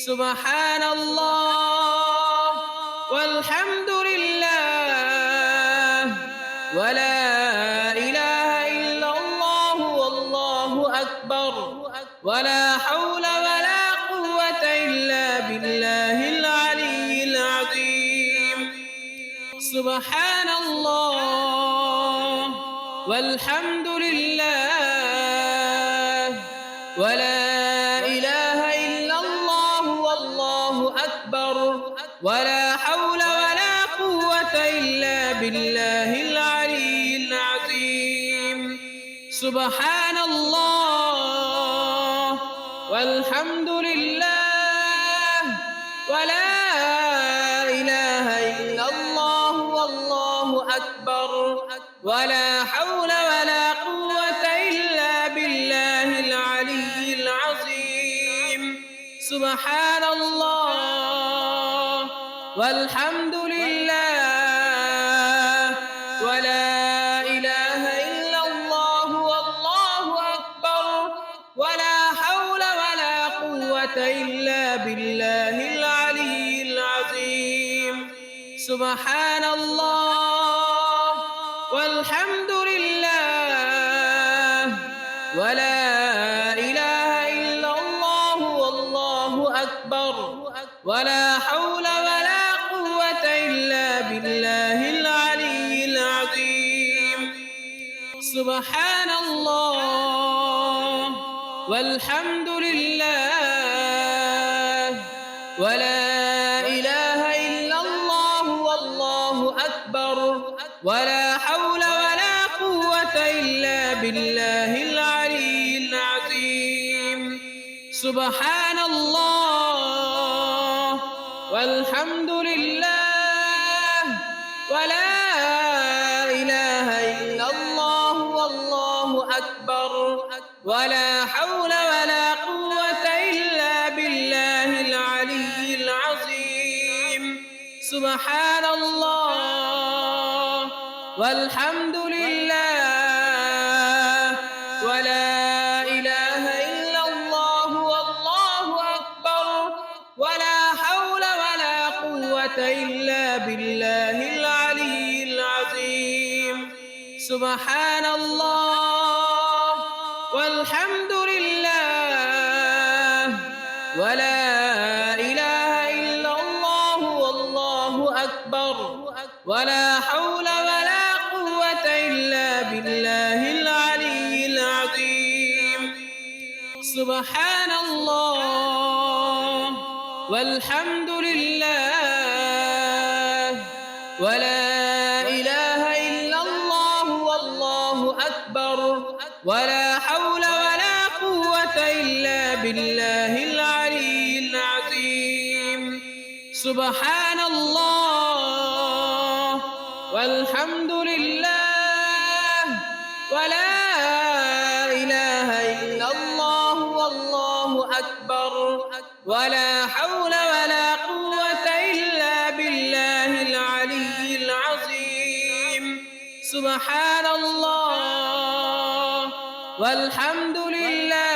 سبحان الله والحمد لله ولا إله إلا الله والله أكبر ولا حول ولا قوة إلا بالله العلي العظيم سبحان الله والحمد لله ولا إله إلا الله والله أكبر ولا حول ولا قوة إلا بالله العلي العظيم سبحان الله والحمد لله ولا إله إلا الله والله أكبر ولا حول ولا قوة إلا بالله العلي العظيم سبحان الله والحمد لله ولا إله إلا الله والله أكبر ولا حول ولا قوة إلا بالله العلي العظيم سبحان الله والحمد لله ولا إله إلا الله والله أكبر ولا حول ولا قوة إلا بالله العلي العظيم سبحان الله والحمد لله ولا إله إلا الله والله أكبر ولا حول ولا قوة إلا بالله العلي العظيم سبحان الله والحمد لله ولا إله إلا الله والله أكبر ولا حول ولا قوة إلا بالله العلي العظيم سبحان الله والحمد لله ولا إله إلا الله والله أكبر ولا حول ولا قوة إلا بالله العلي العظيم سبحان الله والحمد لله ولا إله إلا الله والله أكبر ولا حول ولا قوة إلا بالله العلي العظيم سبحان الله والحمد لله ولا إله إلا الله والله أكبر ولا حول ولا قوة إلا بالله العلي العظيم سبحان الله والحمد لله ولا إله إلا الله والله أكبر ولا حول ولا قوة إلا بالله العلي العظيم سبحان الله والحمد لله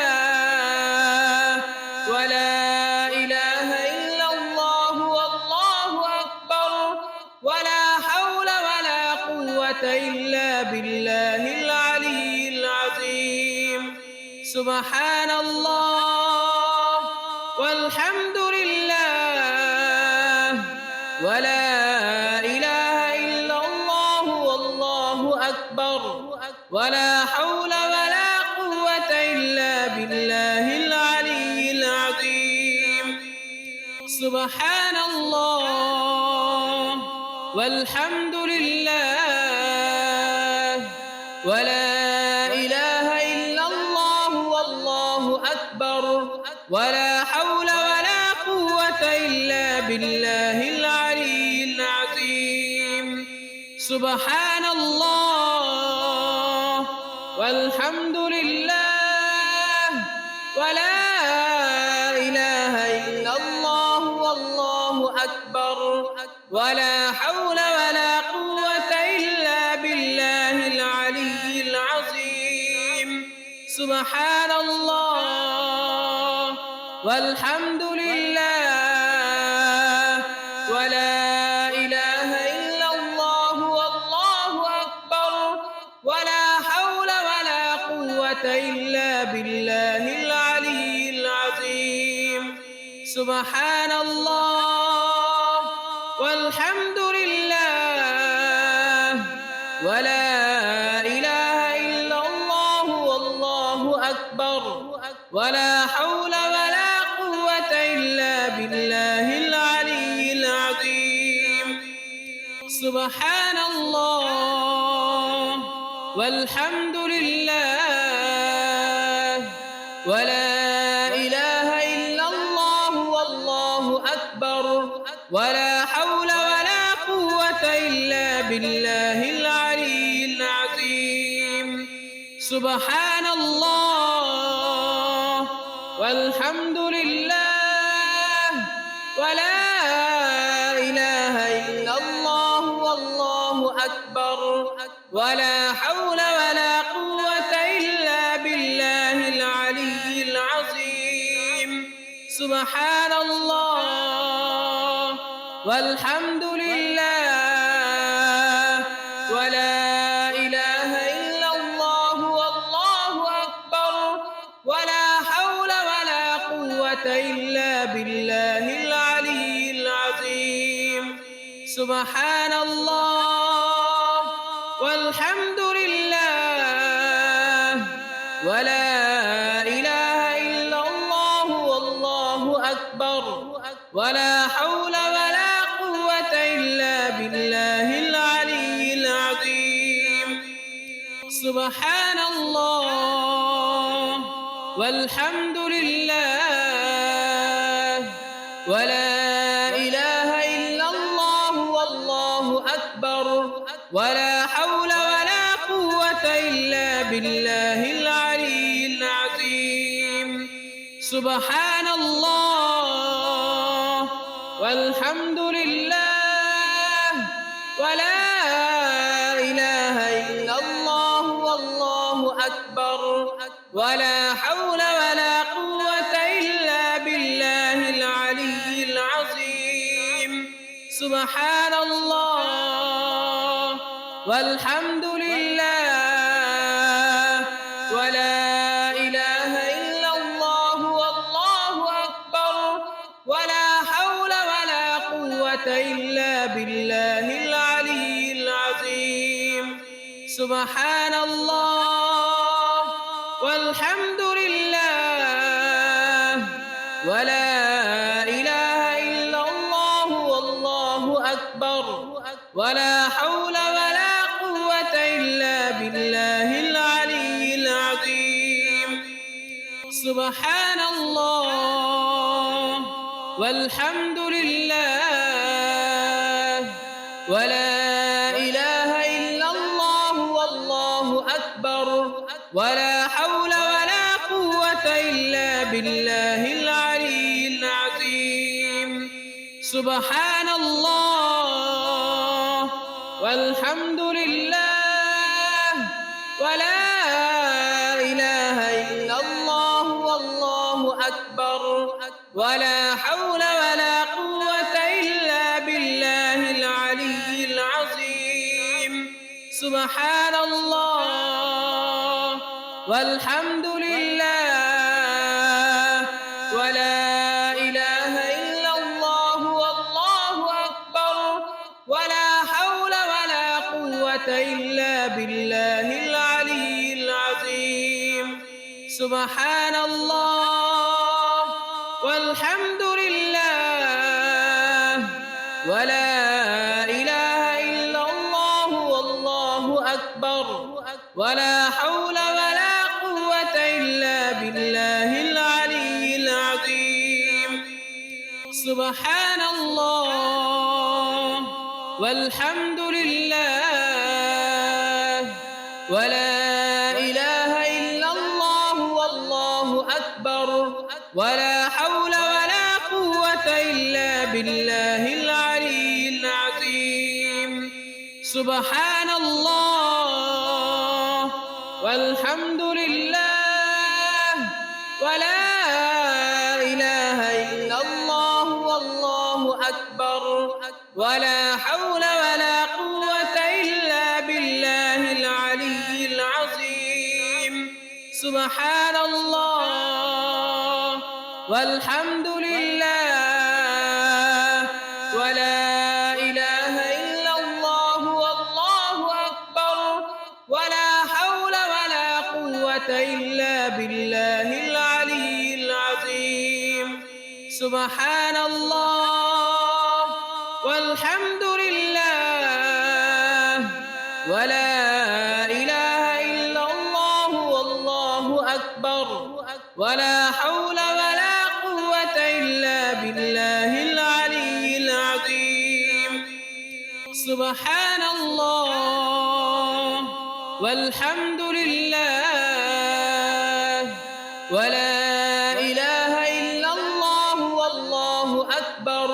ولا إله إلا الله والله أكبر ولا حول ولا قوة إلا بالله العلي العظيم سبحان الله والحمد لله ولا إله إلا الله والله أكبر ولا حول ولا قوة إلا بالله العلي العظيم سبحان الله والحمد لله ولا إله إلا الله والله أكبر ولا حول ولا قوة إلا بالله العلي العظيم سبحان الله والحمد لله ولا إله إلا الله والله أكبر ولا حول ولا قوة إلا بالله العلي العظيم سبحان الله والحمد لله ولا إله إلا الله والله أكبر ولا حول ولا قوة إلا بالله العلي العظيم سبحان الله والحمد لله ولا إله إلا الله والله أكبر ولا حول ولا قوة إلا بالله العلي العظيم سبحان الله والحمد لله ولا إله إلا الله والله أكبر سبحان الله والحمد لله ولا إله إلا الله والله أكبر ولا حول ولا قوة إلا بالله العلي العظيم سبحان الله والحمد لله ولا إله إلا الله والله أكبر ولا حول ولا قوة إلا بالله العلي العظيم سبحان الله والحمد لله ولا إله إلا الله والله أكبر ولا حول ولا قوة إلا بالله العلي العظيم سبحان الله والحمد لله ولا إله إلا الله والله أكبر ولا حول ولا قوة إلا بالله العلي العظيم سبحان الله والحمد لله ولا إله إلا الله والله أكبر ولا حول ولا قوة إلا بالله العلي العظيم سبحان الله والحمد لله ولا إله إلا الله والله أكبر ولا حول ولا قوة إلا بالله العلي العظيم سبحان الله والحمد لله ولا إله إلا الله والله أكبر ولا حول ولا قوة إلا بالله العلي العظيم سبحان الله والحمد لله ولا إله إلا الله والله أكبر ولا حول ولا قوة إلا بالله العلي العظيم سبحان الله والحمد لله ولا إله إلا الله والله أكبر ولا حول ولا قوة إلا بالله العلي العظيم سبحان الله والحمد لله ولا إله إلا الله والله أكبر ولا حول ولا قوة إلا بالله العلي العظيم سبحان الله والحمد لله ولا إله إلا الله والله أكبر ولا حول ولا قوة إلا بالله العلي العظيم سبحان الله والحمد لله ولا إله إلا الله والله أكبر ولا حول ولا قوة إلا بالله العلي العظيم سبحان الله والحمد لله ولا إله إلا الله والله أكبر ولا حول ولا قوة إلا بالله العلي العظيم سبحان الله والحمد لله ولا إله إلا الله والله أكبر ولا حول ولا قوة إلا بالله العلي العظيم سبحان الله والحمد لله ولا إله إلا الله والله أكبر ولا حول ولا قوة إلا بالله العلي العظيم سبحان الله والحمد لله ولا إله إلا الله والله أكبر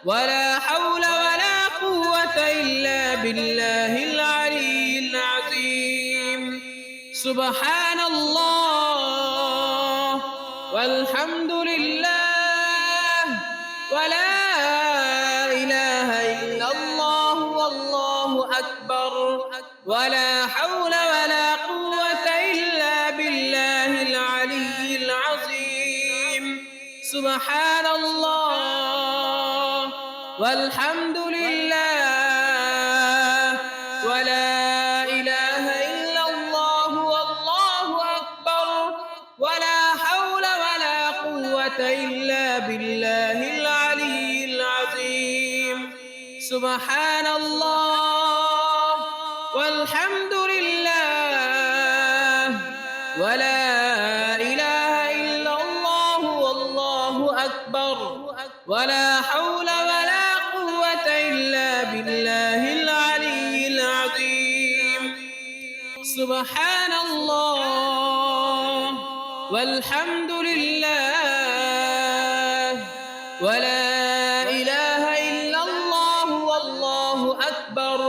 ولا حول ولا قوة إلا بالله العلي العظيم سبحان الله والحمد لله ولا إله إلا الله والله أكبر ولا حول ولا قوة إلا بالله العلي العظيم سبحان الله والحمد لله ولا إله إلا الله والله أكبر ولا حول ولا قوة إلا بالله العلي العظيم سبحان الله والحمد لله ولا إله إلا الله والله أكبر ولا حول ولا قوة إلا بالله العلي العظيم سبحان الله والحمد لله ولا إله إلا الله والله أكبر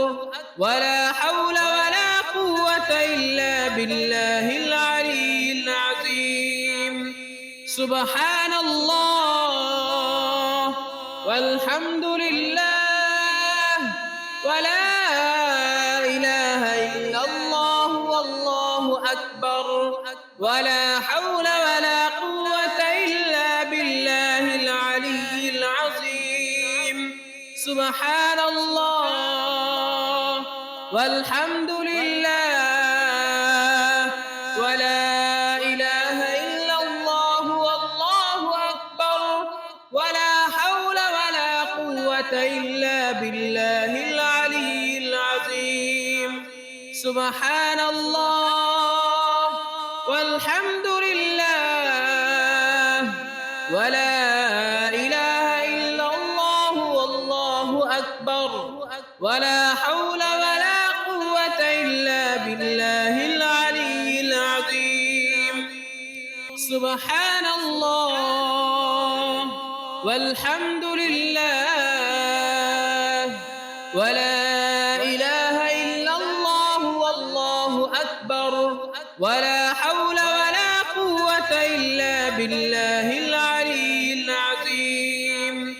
ولا حول ولا قوة إلا بالله العلي العظيم سبحان الله والحمد لله ولا إله إلا الله والله أكبر ولا حول ولا قوة إلا بالله العلي العظيم سبحان الله والحمد لله ولا إله إلا الله والله أكبر ولا حول ولا قوة إلا بالله العلي العظيم سبحان الله والحمد لله ولا إله إلا الله والله أكبر ولا حول ولا قوة إلا بالله العلي العظيم سبحان الله والحمد لله ولا إله إلا الله والله أكبر ولا حول ولا قوة إلا بالله العلي العظيم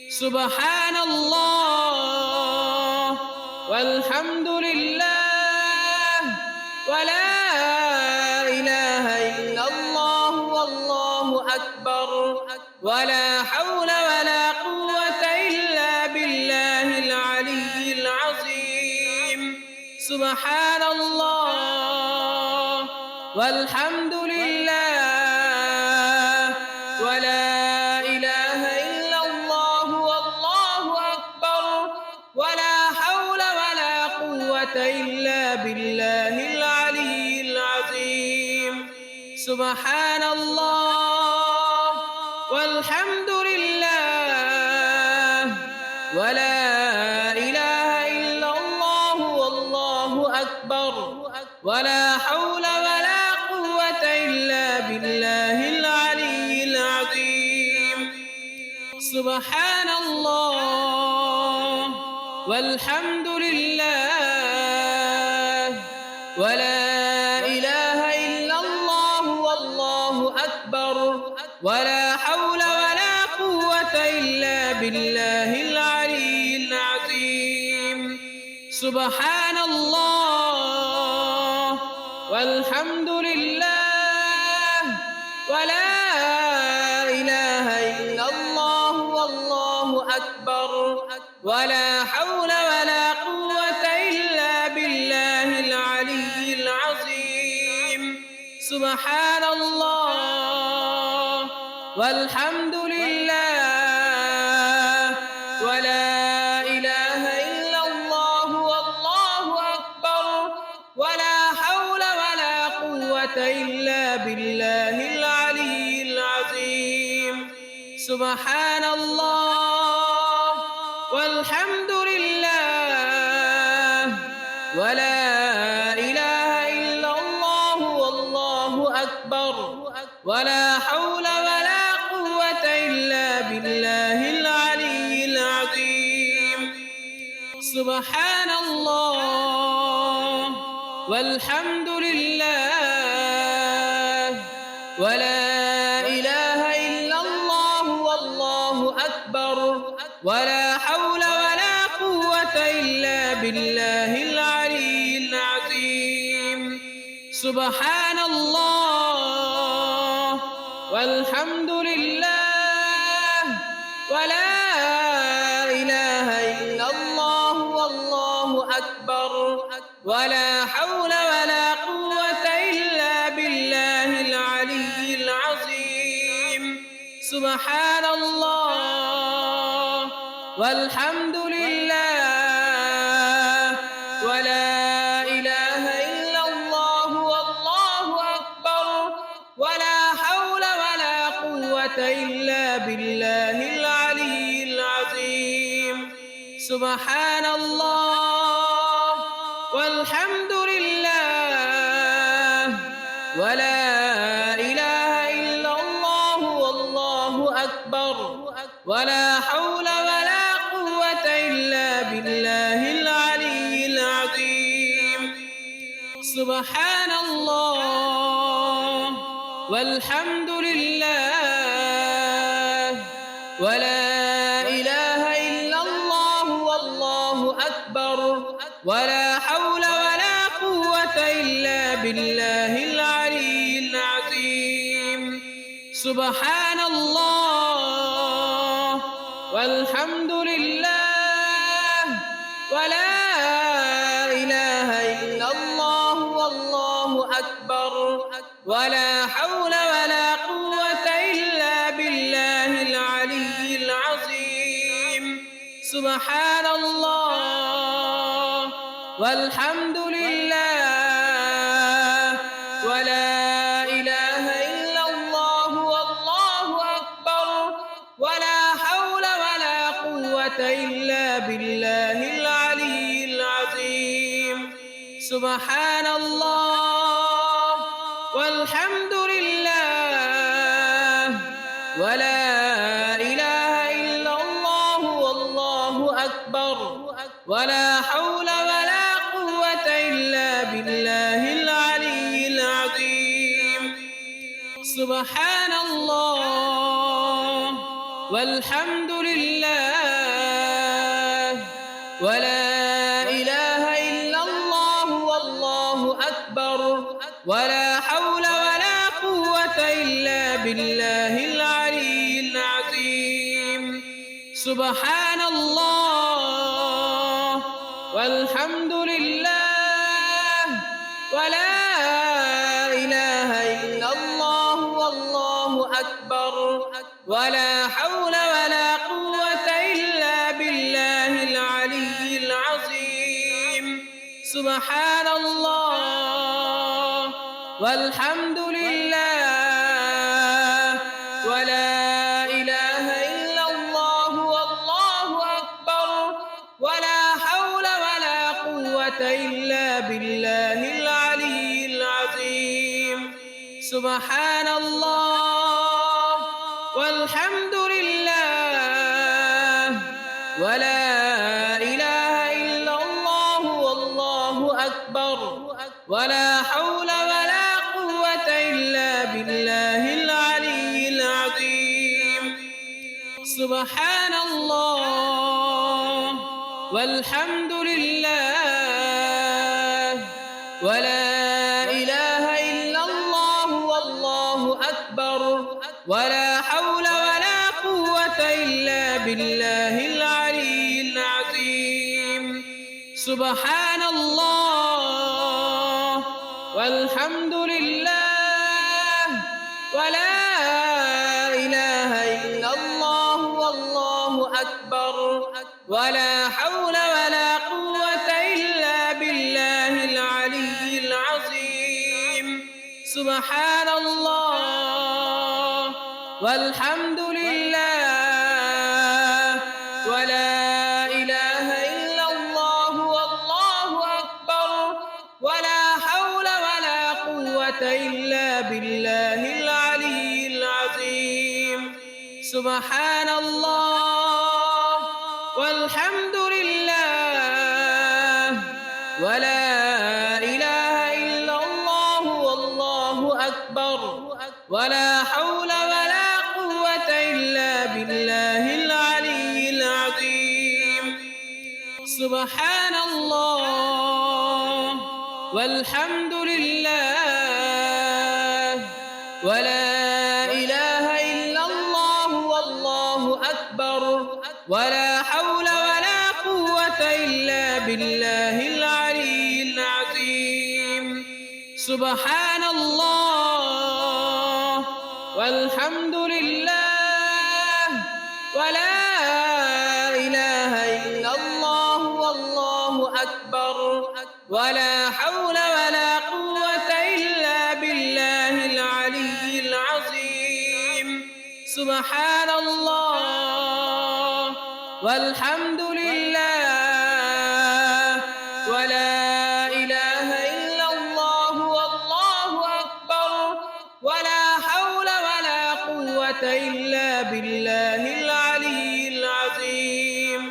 سبحان الله والحمد لله ولا إله إلا الله والله أكبر ولا حول ولا قوة إلا بالله العلي العظيم سبحان الله والحمد لله ولا إله إلا الله والله أكبر ولا حول ولا قوة إلا بالله العلي العظيم سبحان الله والحمد لله ولا إله إلا الله والله أكبر ولا حول ولا قوة إلا بالله العلي العظيم سبحان الله والحمد لله ولا إله إلا الله والله أكبر ولا حول ولا قوة إلا بالله العلي العظيم سبحان الله والحمد لله ولا إله إلا الله والله أكبر ولا حول ولا قوة إلا بالله العلي العظيم سبحان الله والحمد لله ولا إله إلا الله والله أكبر ولا حول ولا قوة إلا بالله العلي العظيم سبحان الله والحمد لله ولا إله إلا الله والله أكبر ولا حول ولا قوة إلا بالله العلي العظيم سبحان الله والحمد لله ولا إله إلا الله والله أكبر ولا حول ولا قوة إلا بالله العلي العظيم سبحان الله والحمد لله ولا إله إلا الله والله أكبر ولا حول ولا قوة إلا بالله العلي العظيم سبحان الله والحمد لله ولا إله إلا الله والله أكبر ولا حول ولا قوة إلا بالله العلي العظيم سبحان الله والحمد لله ولا إله إلا الله والله أكبر ولا حول ولا قوة إلا بالله العلي العظيم سبحان الله والحمد لله ولا إله إلا الله والله أكبر ولا حول ولا قوة إلا بالله العلي العظيم سبحان الله والحمد لله ولا إله إلا الله والله أكبر ولا حول ولا قوة إلا بالله العلي العظيم سبحان الله والحمد لله ولا إله إلا الله والله أكبر ولا حول ولا قوة إلا بالله العلي العظيم سبحان الله والحمد لله ولا إله إلا الله والله أكبر ولا حول ولا قوة إلا بالله العلي العظيم سبحان الله والحمد لله ولا إله إلا الله والله أكبر ولا حول ولا قوة إلا بالله العلي العظيم سبحان الله والحمد لله ولا إله إلا الله والله أكبر ولا حول ولا قوة إلا بالله العلي العظيم سبحان الله والحمد لله ولا إله إلا الله والله أكبر ولا حول ولا قوة إلا بالله العلي العظيم سبحان الله والحمد لله ولا إله إلا الله والله أكبر ولا حول ولا قوة إلا بالله العلي العظيم سبحان الله والحمد لله ولا إله إلا الله والله أكبر ولا حول ولا قوة إلا بالله العلي العظيم سبحان الله والحمد لله ولا إله إلا الله والله أكبر ولا حول ولا قوة إلا بالله العلي العظيم سبحان الله والحمد لله ولا إله إلا الله والله أكبر ولا حول ولا قوة إلا إلا بالله العلي العظيم سبحان الله والحمد لله ولا إله إلا الله والله أكبر ولا حول ولا قوة إلا بالله العلي العظيم سبحان الله والحمد لله ولا إله إلا الله والله أكبر ولا حول ولا قوة إلا بالله العلي العظيم سبحان الله والحمد لله ولا إله إلا الله والله أكبر ولا حول ولا قوة إلا بالله العلي العظيم سبحان الله والحمد لله ولا إله إلا الله والله أكبر ولا حول ولا قوة إلا بالله العلي العظيم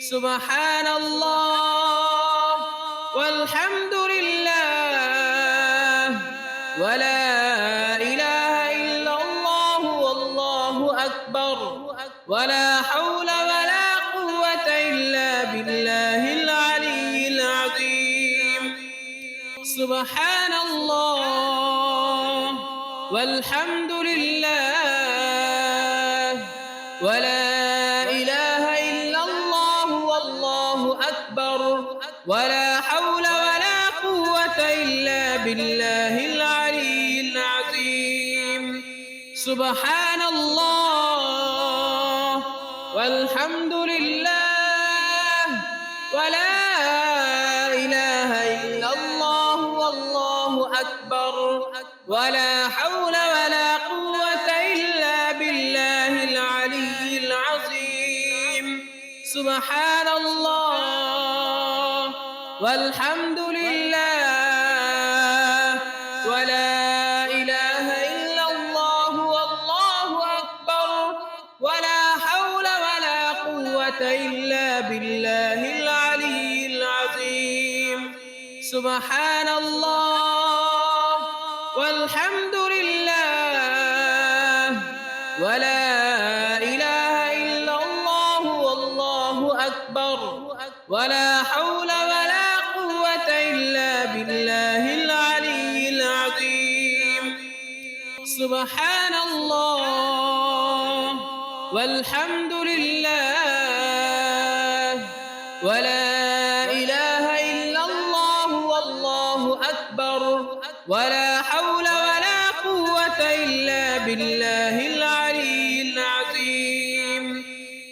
سبحان الله والحمد لله ولا إله إلا الله والله أكبر ولا حول ولا قوة إلا بالله العلي العظيم سبحان الله والحمد لله ولا إله إلا الله والله أكبر ولا حول ولا قوة إلا بالله العلي العظيم سبحان الله والحمد لله ولا إله إلا الله والله أكبر ولا حول ولا قوة إلا بالله العلي العظيم سبحان الله والحمد لله ولا إله إلا الله والله أكبر ولا حول ولا قوة إلا بالله العلي العظيم سبحان الله والحمد لله ولا إله إلا الله والله أكبر ولا حول ولا قوة إلا بالله العلي العظيم سبحان الله والحمد لله ولا إله إلا الله والله أكبر ولا حول ولا قوة إلا بالله العلي العظيم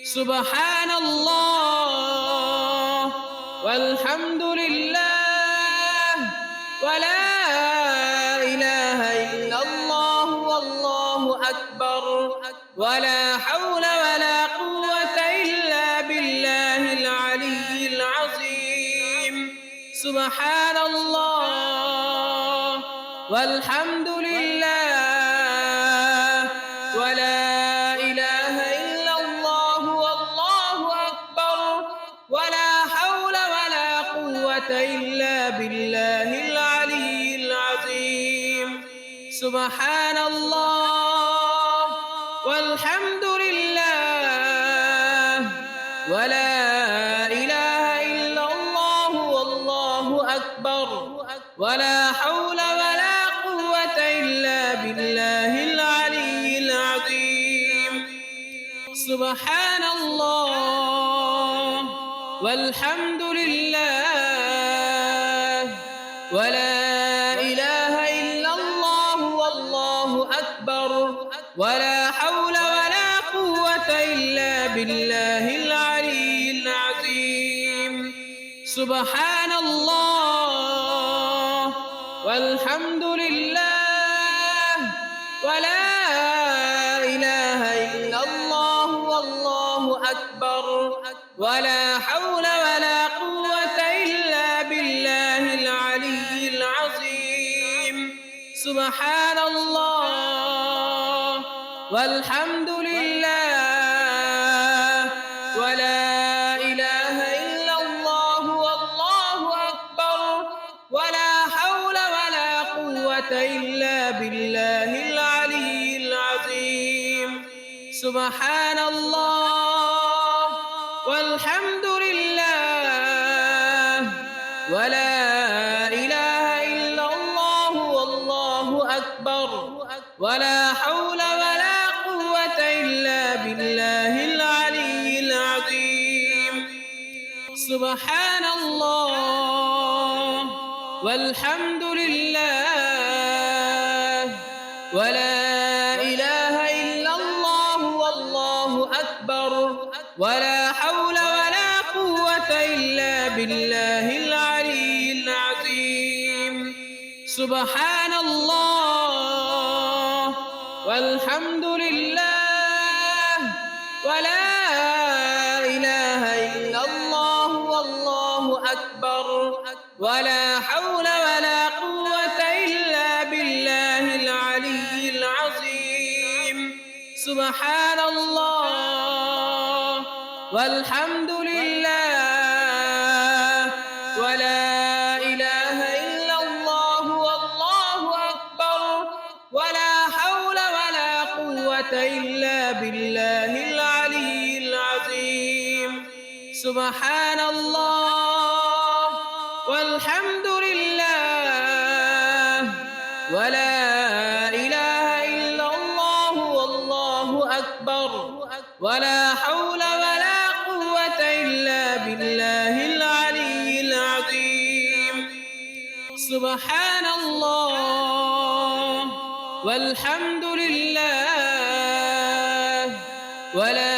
سبحان الله والحمد لله ولا إله إلا الله والله أكبر ولا حول ولا قوة إلا بالله العلي العظيم سبحان الله والحمد لله ولا إله إلا الله والله أكبر ولا حول ولا قوة إلا بالله العلي العظيم سبحان الله والحمد لله ولا إله إلا الله والله أكبر ولا حول ولا قوة إلا بالله العلي العظيم سبحان الله والحمد لله ولا إله إلا الله والله أكبر ولا حول ولا قوة إلا بالله العلي العظيم سبحان الله والحمد لله ولا إله إلا الله والله أكبر ولا حول ولا قوة إلا بالله العلي العظيم سبحان سبحان الله والحمد لله ولا إله إلا الله والله أكبر ولا حول ولا قوة إلا بالله العلي العظيم سبحان الله والحمد لله ولا إله إلا الله والله أكبر ولا حول ولا قوة إلا بالله العلي العظيم سبحان الله والحمد لله ولا إله إلا الله والله أكبر ولا حول ولا قوة إلا بالله العلي العظيم سبحان الله والحمد لله ولا إله إلا الله والله أكبر ولا حول ولا قوة إلا بالله العلي العظيم سبحان الله والحمد لله ولا إله إلا الله والله أكبر ولا حول ولا قوة إلا بالله العلي العظيم سبحان الله والحمد لله ولا إله إلا الله والله أكبر ولا حول ولا قوة إلا بالله العلي العظيم سبحان الله والحمد لله ولا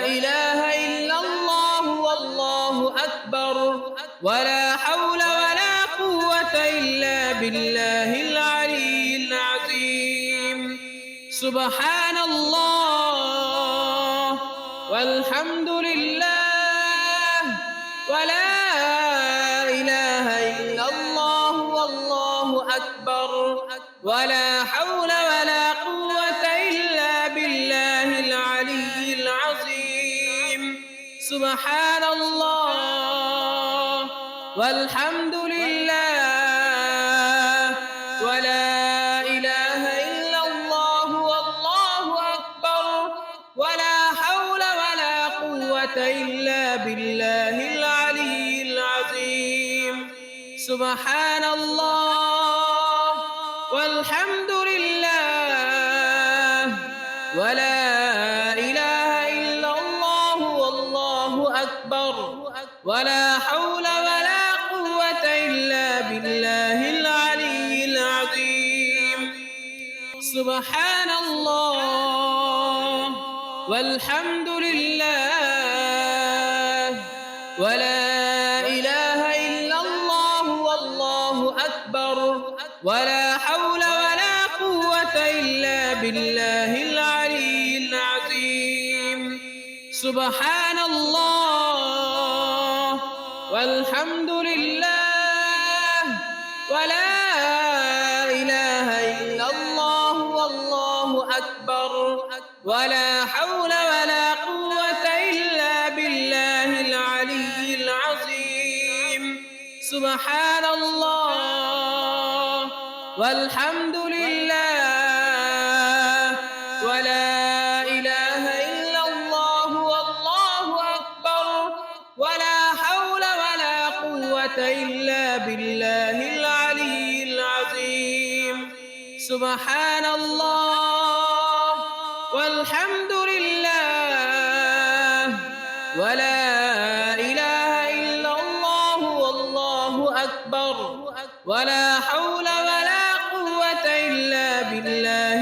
إله إلا الله والله أكبر ولا حول ولا قوة إلا بالله العلي العظيم سبحان الله والحمد لله ولا إله إلا الله والله أكبر ولا حول ولا قوة إلا بالله العلي العظيم سبحان الله والحمد لله ولا إله إلا الله والله أكبر ولا حول ولا قوة إلا بالله العلي العظيم سبحان الله والحمد لله ولا إله إلا الله والله أكبر ولا حول ولا قوة إلا بالله العلي العظيم سبحان الله والحمد لله ولا إله إلا الله والله أكبر ولا حول ولا قوة إلا بالله العلي العظيم سبحان الله والحمد لله ولا إله إلا الله والله أكبر ولا حول ولا قوة إلا بالله العلي العظيم سبحان الله والحمد لله ولا إله إلا الله والله أكبر ولا حول ولا قوة إلا بالله العلي العظيم سبحان الله والحمد لله ولا إله إلا الله والله أكبر ولا حول ولا قوة إلا بالله